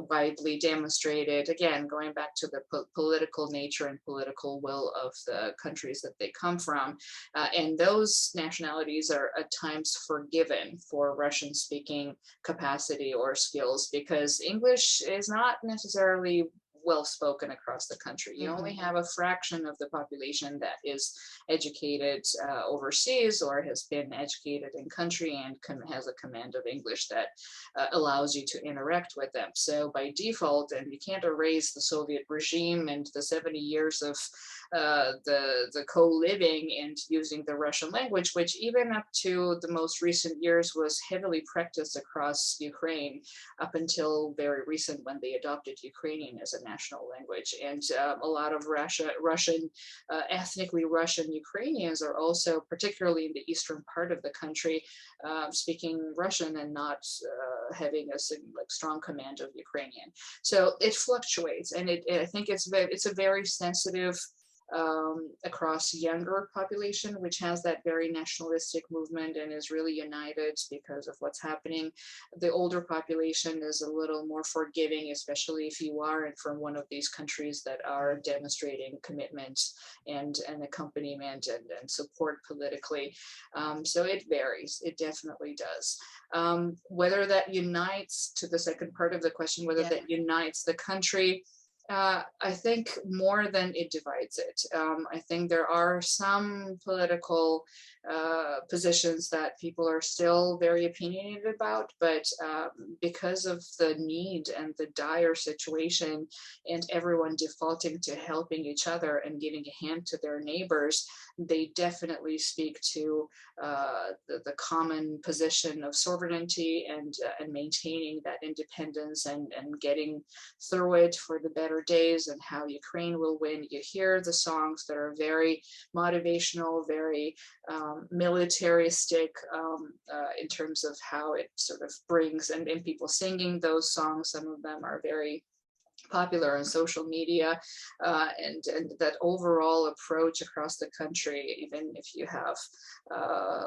widely demonstrated, again, going back to the political nature and political will of the countries that they come from. And those nationalities are at times forgiven for Russian-speaking capacity or skills because English is not necessarily well spoken across the country. You only have a fraction of the population that is educated overseas or has been educated in country and has a command of English that allows you to interact with them. So by default, and you can't erase the Soviet regime and the 70 years of the co-living and using the Russian language, which even up to the most recent years was heavily practiced across Ukraine up until very recent when they adopted Ukrainian as a national language. And a lot of ethnically Russian Ukrainians are also, particularly in the eastern part of the country, speaking Russian and not having a strong command of Ukrainian. So it fluctuates, and I think it's a very sensitive across younger population, which has that very nationalistic movement and is really united because of what's happening. The older population is a little more forgiving, especially if you are from one of these countries that are demonstrating commitment and accompaniment and support politically. So it varies, it definitely does. Whether that unites, to the second part of the question, whether that unites the country, I think more than it divides it. I think there are some political positions that people are still very opinionated about, but because of the need and the dire situation and everyone defaulting to helping each other and giving a hand to their neighbors, they definitely speak to the common position of sovereignty and maintaining that independence and getting through it for the better days, and how Ukraine will win. You hear the songs that are very motivational, very militaristic in terms of how it sort of brings, and people singing those songs. Some of them are very popular on social media, and that overall approach across the country. Even if you have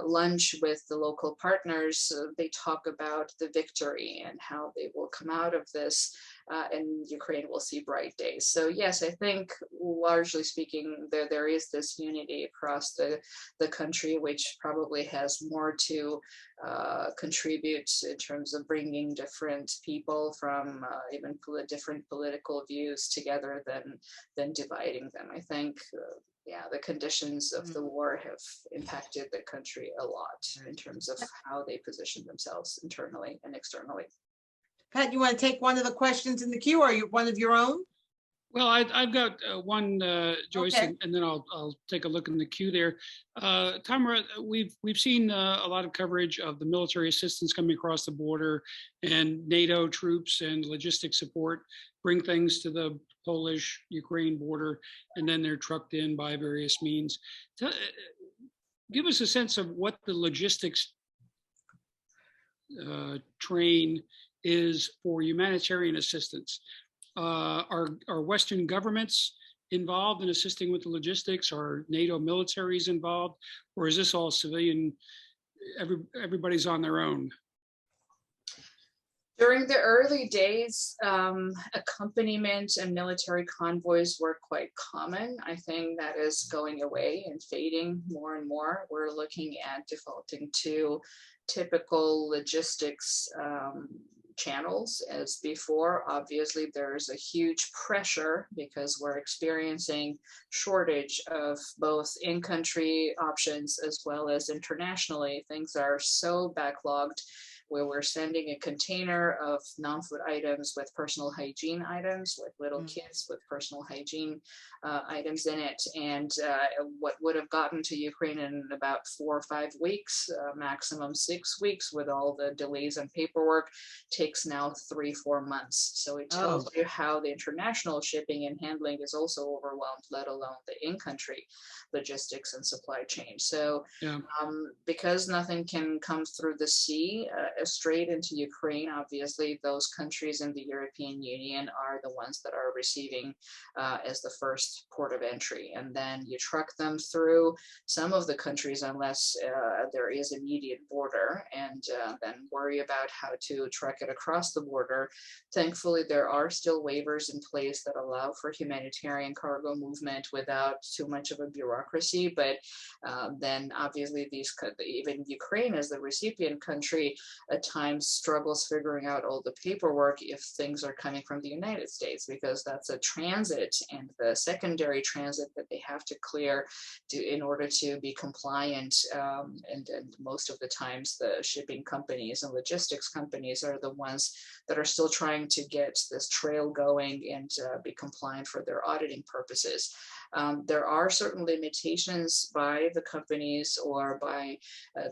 lunch with the local partners, they talk about the victory and how they will come out of this, and Ukraine will see bright days. So yes, I think largely speaking, there is this unity across the country, which probably has more to contribute in terms of bringing different people from even different political views together than dividing them. I think the conditions of the war have impacted the country a lot in terms of how they position themselves internally and externally. Pat, you want to take one of the questions in the queue, or one of your own? Well, I've got one, Joyce, Okay. and then I'll take a look in the queue there. Tamara, we've seen a lot of coverage of the military assistance coming across the border, and NATO troops and logistic support bring things to the Polish-Ukraine border, and then they're trucked in by various means. Give us a sense of what the logistics train is for humanitarian assistance. Are Western governments involved in assisting with the logistics? Are NATO militaries involved? Or is this all civilian, everybody's on their own? During the early days, accompaniment and military convoys were quite common. I think that is going away and fading more and more. We're looking at defaulting to typical logistics channels as before. Obviously, there's a huge pressure because we're experiencing shortage of both in-country options as well as internationally. Things are so backlogged, where we're sending a container of non-food items with personal hygiene items, with little kits with personal hygiene items in it. And what would have gotten to Ukraine in about 4 or 5 weeks, maximum 6 weeks with all the delays and paperwork, takes now 3-4 months. So it tells you how the international shipping and handling is also overwhelmed, let alone the in-country logistics and supply chain. So because nothing can come through the sea straight into Ukraine, obviously those countries in the European Union are the ones that are receiving as the first port of entry. And then you truck them through some of the countries unless there is immediate border, and then worry about how to truck it across the border. Thankfully, there are still waivers in place that allow for humanitarian cargo movement without too much of a bureaucracy. But then obviously even Ukraine as the recipient country at times struggles figuring out all the paperwork if things are coming from the United States, because that's a transit and the secondary transit that they have to clear in order to be compliant. And most of the times the shipping companies and logistics companies are the ones that are still trying to get this trail going and be compliant for their auditing purposes. There are certain limitations by the companies or by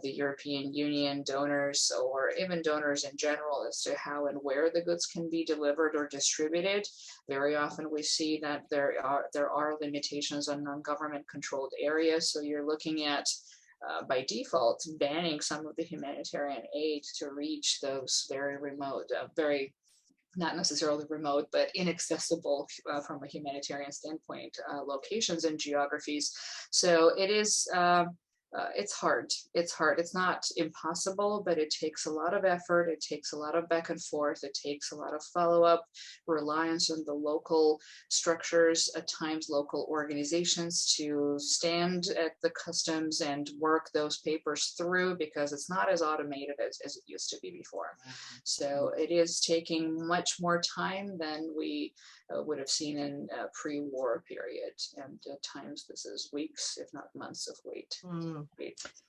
the European Union donors, or even donors in general, as to how and where the goods can be delivered or distributed. Very often we see that there are limitations on non-government controlled areas. So you're looking at by default banning some of the humanitarian aid to reach those very remote, very not necessarily remote, but inaccessible from a humanitarian standpoint, locations and geographies. So it is, it's hard. It's hard. It's not impossible, but it takes a lot of effort. It takes a lot of back and forth. It takes a lot of follow-up, reliance on the local structures, at times local organizations, to stand at the customs and work those papers through, because it's not as automated as it used to be before. So it is taking much more time than we would have seen in a pre-war period. And at times this is weeks, if not months of wait.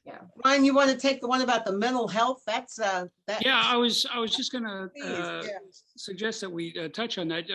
Yeah. Ryan, you want to take the one about the mental health? That's Yeah, I was just going to yeah. suggest that we touch on that.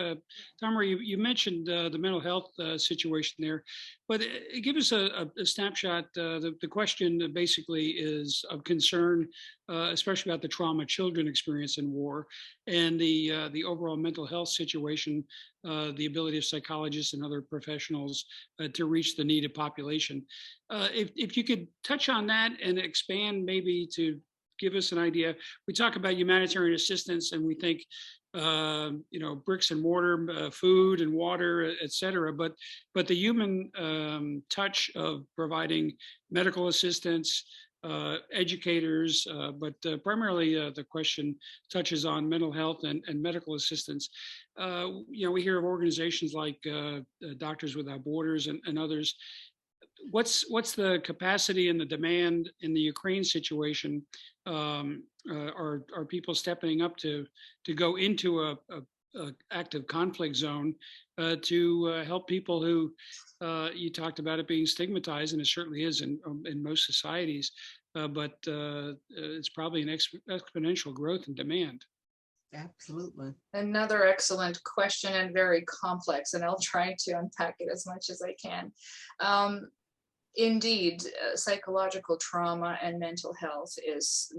Tamara, you mentioned the mental health situation there, but give us a snapshot. The question basically is of concern, especially about the trauma children experience in war, and the overall mental health situation, the ability of psychologists and other professionals to reach the needed population. If you could touch on that and expand maybe to give us an idea. We talk about humanitarian assistance and we think, bricks and mortar, food and water, et cetera, but the human touch of providing medical assistance, educators, but primarily the question touches on mental health and medical assistance. We hear of organizations like Doctors Without Borders and others. What's the capacity and the demand in the Ukraine situation? Are people stepping up to go into a active conflict zone to help people who you talked about it being stigmatized, and it certainly is in most societies, but it's probably an exponential growth in demand. Absolutely. Another excellent question, and very complex, and I'll try to unpack it as much as I can. Indeed, psychological trauma and mental health is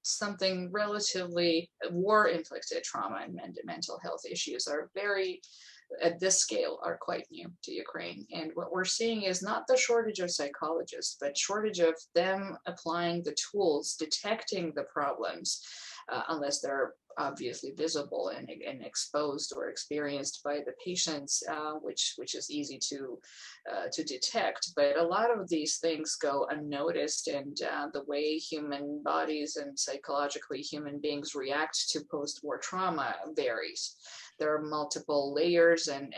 something relatively, war-inflicted trauma and mental health issues are very, at this scale, are quite new to Ukraine. And what we're seeing is not the shortage of psychologists, but shortage of them applying the tools, detecting the problems, unless they're obviously visible and exposed or experienced by the patients, which is easy to detect. But a lot of these things go unnoticed, and the way human bodies and psychologically human beings react to post-war trauma varies. There are multiple layers, and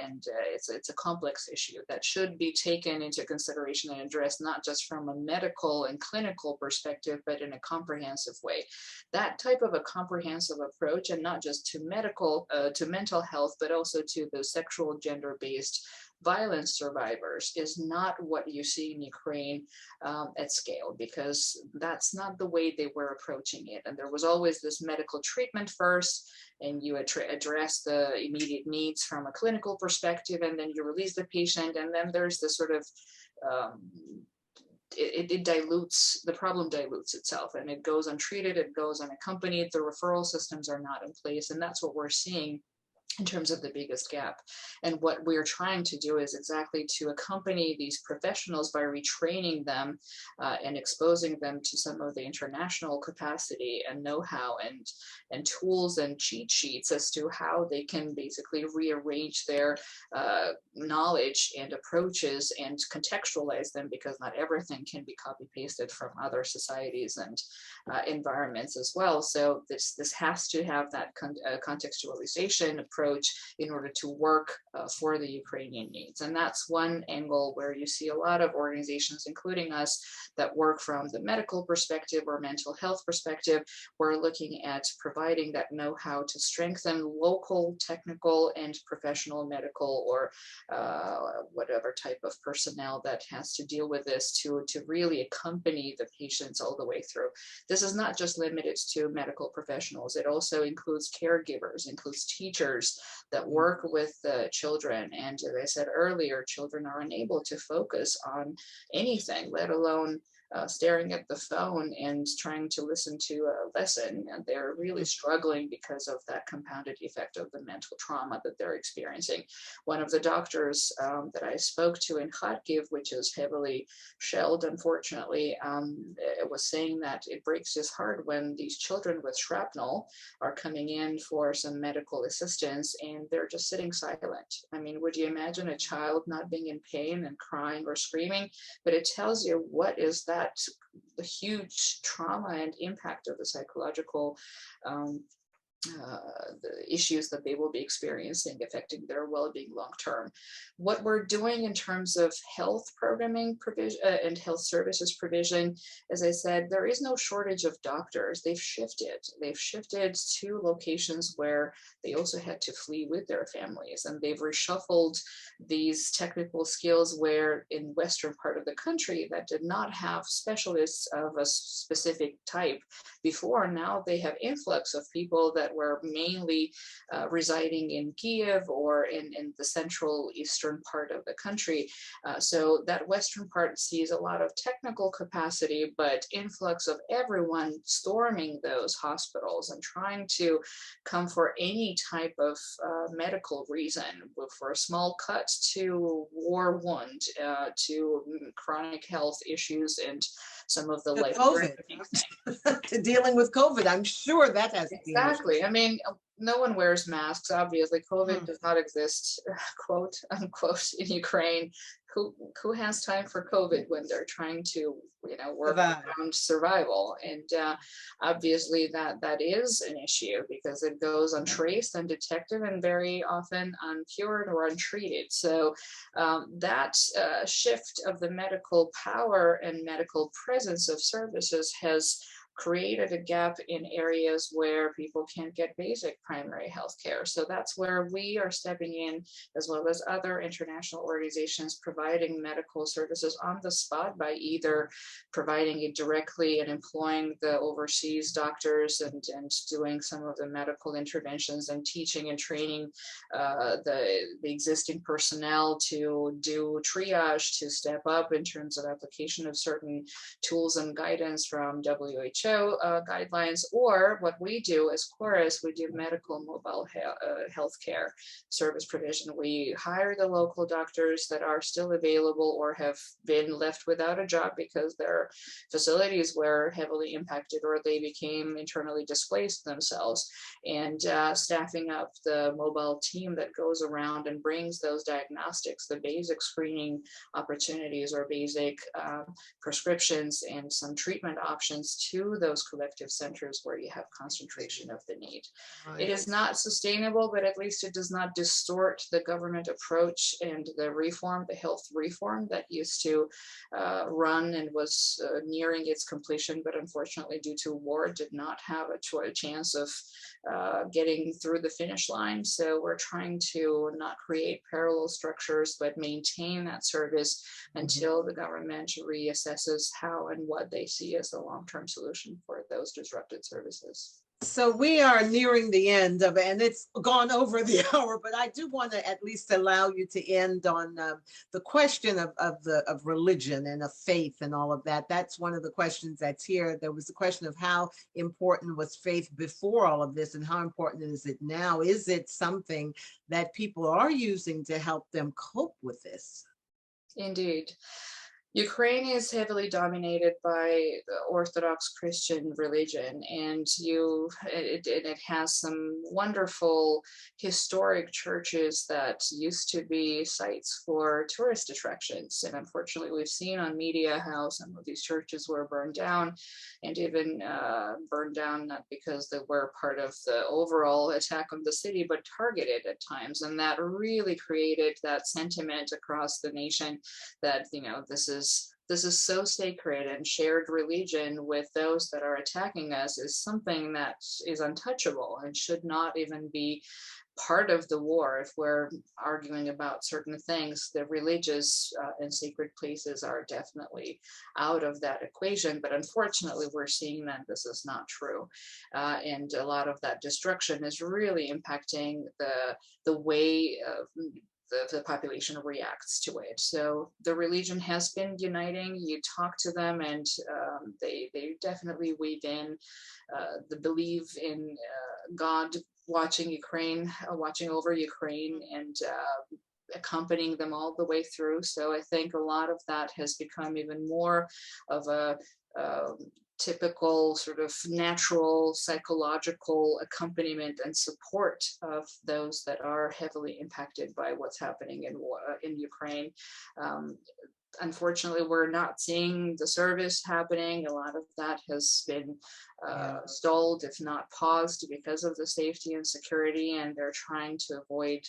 it's a complex issue that should be taken into consideration and addressed not just from a medical and clinical perspective, but in a comprehensive way. That type of a comprehensive approach, and not just to mental health, but also to the sexual gender-based violence survivors, is not what you see in Ukraine at scale, because that's not the way they were approaching it. And there was always this medical treatment first, and you address the immediate needs from a clinical perspective, and then you release the patient, and then there's this sort of it dilutes, the problem dilutes itself, and it goes untreated, it goes unaccompanied, the referral systems are not in place, and that's what we're seeing in terms of the biggest gap. And what we're trying to do is exactly to accompany these professionals by retraining them and exposing them to some of the international capacity and know-how and tools and cheat sheets as to how they can basically rearrange their knowledge and approaches and contextualize them, because not everything can be copy-pasted from other societies and environments as well. So this has to have that contextualization approach in order to work for the Ukrainian needs. And that's one angle where you see a lot of organizations, including us, that work from the medical perspective or mental health perspective. We're looking at providing that know-how to strengthen local, technical, and professional medical or whatever type of personnel that has to deal with this to really accompany the patients all the way through. This is not just limited to medical professionals. It also includes caregivers, includes teachers, doctors that work with the children. And as I said earlier, children are unable to focus on anything, let alone staring at the phone and trying to listen to a lesson. And they're really struggling because of that compounded effect of the mental trauma that they're experiencing. One of the doctors that I spoke to in Kharkiv, which is heavily shelled, unfortunately, was saying that it breaks his heart when these children with shrapnel are coming in for some medical assistance and they're just sitting silent. I mean, would you imagine a child not being in pain and crying or screaming? But it tells you what is that the huge trauma and impact of the psychological the issues that they will be experiencing affecting their well-being long-term. What we're doing in terms of health programming provision and health services provision, as I said, there is no shortage of doctors. They've shifted to locations where they also had to flee with their families, and they've reshuffled these technical skills where in western part of the country that did not have specialists of a specific type before. Now they have influx of people that were mainly residing in Kiev or in the central eastern part of the country. So that western part sees a lot of technical capacity, but influx of everyone storming those hospitals and trying to come for any type of medical reason, for a small cut to war wound, to chronic health issues and some of the life-threatening things. To dealing with COVID, I'm sure that has exactly. I mean, no one wears masks. Obviously, COVID does not exist, quote unquote, in Ukraine. Who has time for COVID when they're trying to, work around survival? And obviously that is an issue because it goes untraced, undetected, and very often uncured or untreated. So that shift of the medical power and medical presence of services has created a gap in areas where people can't get basic primary health care. So that's where we are stepping in, as well as other international organizations providing medical services on the spot by either providing it directly and employing the overseas doctors and doing some of the medical interventions and teaching and training the existing personnel to do triage, to step up in terms of application of certain tools and guidance from WHO guidelines. Or what we do as Corus, we do medical mobile healthcare service provision. We hire the local doctors that are still available or have been left without a job because their facilities were heavily impacted or they became internally displaced themselves, and staffing up the mobile team that goes around and brings those diagnostics, the basic screening opportunities or basic prescriptions and some treatment options to those collective centers where you have concentration of the need. Right. It is not sustainable, but at least it does not distort the government approach and the reform, the health reform that used to run and was nearing its completion, but unfortunately due to war did not have a chance of getting through the finish line. So we're trying to not create parallel structures, but maintain that service until the government reassesses how and what they see as the long-term solution for those disrupted services. So we are nearing the end of it, and it's gone over the hour, but I do want to at least allow you to end on the question of religion and of faith and all of that. That's one of the questions that's here. There was the question of how important was faith before all of this and how important is it now? Is it something that people are using to help them cope with this? Indeed. Ukraine is heavily dominated by the Orthodox Christian religion, and it has some wonderful historic churches that used to be sites for tourist attractions. And unfortunately, we've seen on media how some of these churches were burned down, and even burned down not because they were part of the overall attack on the city, but targeted at times. And that really created that sentiment across the nation that, this this is so sacred, and shared religion with those that are attacking us is something that is untouchable and should not even be part of the war. If we're arguing about certain things, the religious and sacred places are definitely out of that equation. But unfortunately, we're seeing that this is not true. And a lot of that destruction is really impacting the way the population reacts to it. So the religion has been uniting. You talk to them, and they definitely weave in the belief in God watching Ukraine, watching over Ukraine, and accompanying them all the way through. So I think a lot of that has become even more of a typical sort of natural psychological accompaniment and support of those that are heavily impacted by what's happening in Ukraine. Unfortunately, we're not seeing the service happening. A lot of that has been stalled, if not paused, because of the safety and security, and they're trying to avoid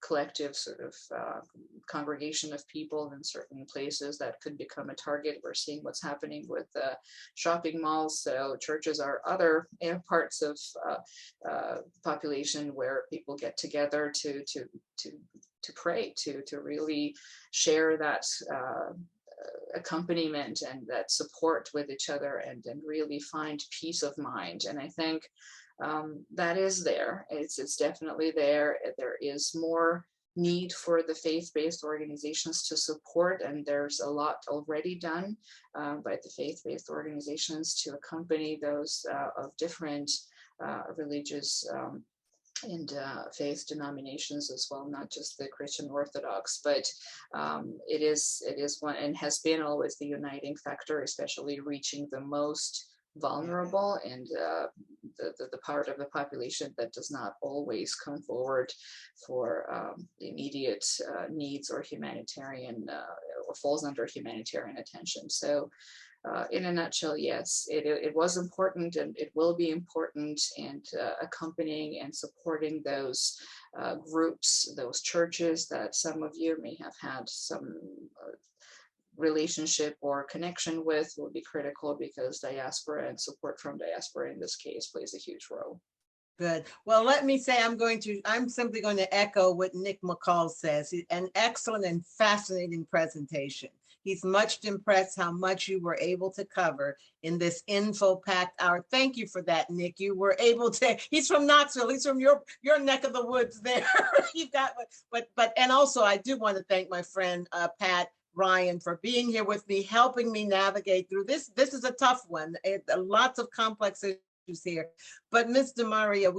collective sort of congregation of people in certain places that could become a target. We're seeing what's happening with shopping malls. So churches are other parts of population where people get together to pray, to really share that accompaniment and that support with each other, and really find peace of mind. And I think that is there. It's definitely there. There is more need for the faith-based organizations to support, and there's a lot already done by the faith-based organizations to accompany those of different religious and faith denominations as well, not just the Christian Orthodox, but it is one, and has been always the uniting factor, especially reaching the most vulnerable and the part of the population that does not always come forward for the immediate needs or humanitarian or falls under humanitarian attention. So in a nutshell, yes, it was important, and it will be important, and accompanying and supporting those groups, those churches that some of you may have had some relationship or connection with, will be critical, because diaspora and support from diaspora in this case plays a huge role. Good. Well, let me say, I'm simply going to echo what Nick McCall says. An excellent and fascinating presentation. He's much impressed how much you were able to cover in this info-packed hour. Thank you for that, Nick. You were able to, he's from Knoxville. He's from your neck of the woods there. You've got, and also I do want to thank my friend, Pat Ryan, for being here with me, helping me navigate through this. This is a tough one. Lots of complex issues here. But Ms. Demuria,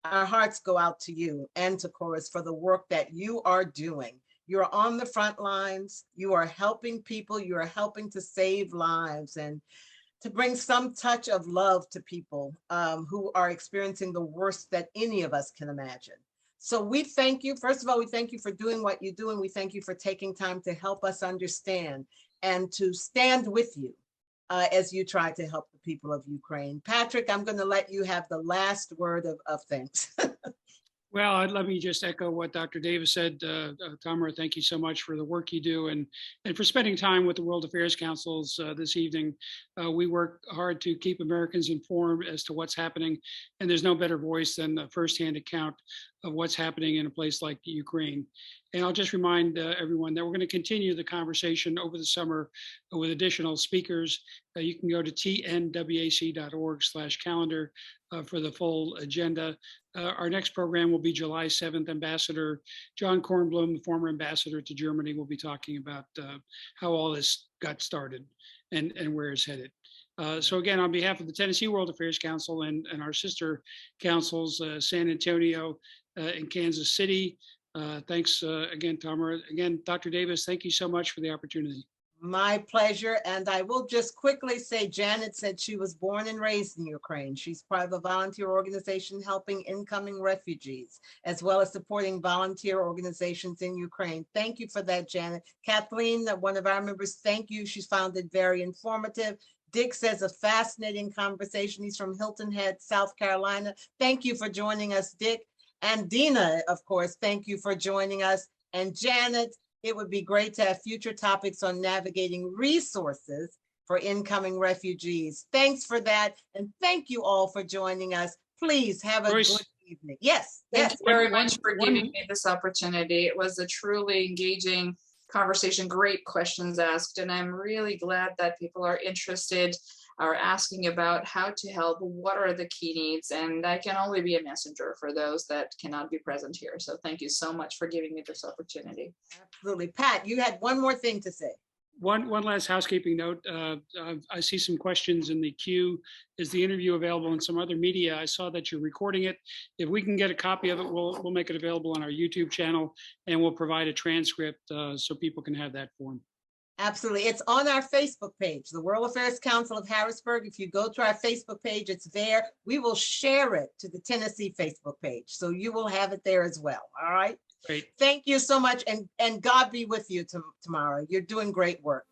our hearts go out to you and to Corus for the work that you are doing. You're on the front lines. You are helping people. You are helping to save lives and to bring some touch of love to people who are experiencing the worst that any of us can imagine. So we thank you. First of all, we thank you for doing what you do, and we thank you for taking time to help us understand and to stand with you as you try to help the people of Ukraine. Patrick, I'm going to let you have the last word of thanks. Well, let me just echo what Dr. Davis said. Tamara, thank you so much for the work you do and for spending time with the World Affairs Councils this evening. We work hard to keep Americans informed as to what's happening, and there's no better voice than a firsthand account of what's happening in a place like Ukraine. And I'll just remind everyone that we're going to continue the conversation over the summer with additional speakers. You can go to tnwac.org/calendar for the full agenda. Our next program will be July 7th. Ambassador John Kornblum, the former ambassador to Germany, will be talking about how all this got started and where it's headed. So again, on behalf of the Tennessee World Affairs Council and our sister councils, San Antonio and Kansas City, thanks again, Tamara. Again, Dr. Davis, thank you so much for the opportunity. My pleasure. And I will just quickly say, Janet said she was born and raised in Ukraine. She's part of a volunteer organization helping incoming refugees, as well as supporting volunteer organizations in Ukraine. Thank you for that, Janet. Kathleen, one of our members, thank you. She's found it very informative. Dick says a fascinating conversation. He's from Hilton Head, South Carolina. Thank you for joining us, Dick. And Dina, of course, thank you for joining us. And Janet, it would be great to have future topics on navigating resources for incoming refugees. Thanks for that. And thank you all for joining us. Please have a Joyce. good evening. Yes, Thank yes. you very One- much for one- giving me this opportunity. It was a truly engaging conversation, great questions asked, and I'm really glad that people are interested, are asking about how to help, what are the key needs, and I can only be a messenger for those that cannot be present here. So thank you so much for giving me this opportunity. Absolutely. Pat, you had one more thing to say. One last housekeeping note. I see some questions in the queue. Is the interview available in some other media? I saw that you're recording it. If we can get a copy of it, we'll make it available on our YouTube channel, and we'll provide a transcript so people can have that form. Absolutely. It's on our Facebook page, the World Affairs Council of Harrisburg. If you go to our Facebook page, it's there. We will share it to the Tennessee Facebook page. So you will have it there as well. All right. Great. Thank you so much. And God be with you, Tamara. You're doing great work.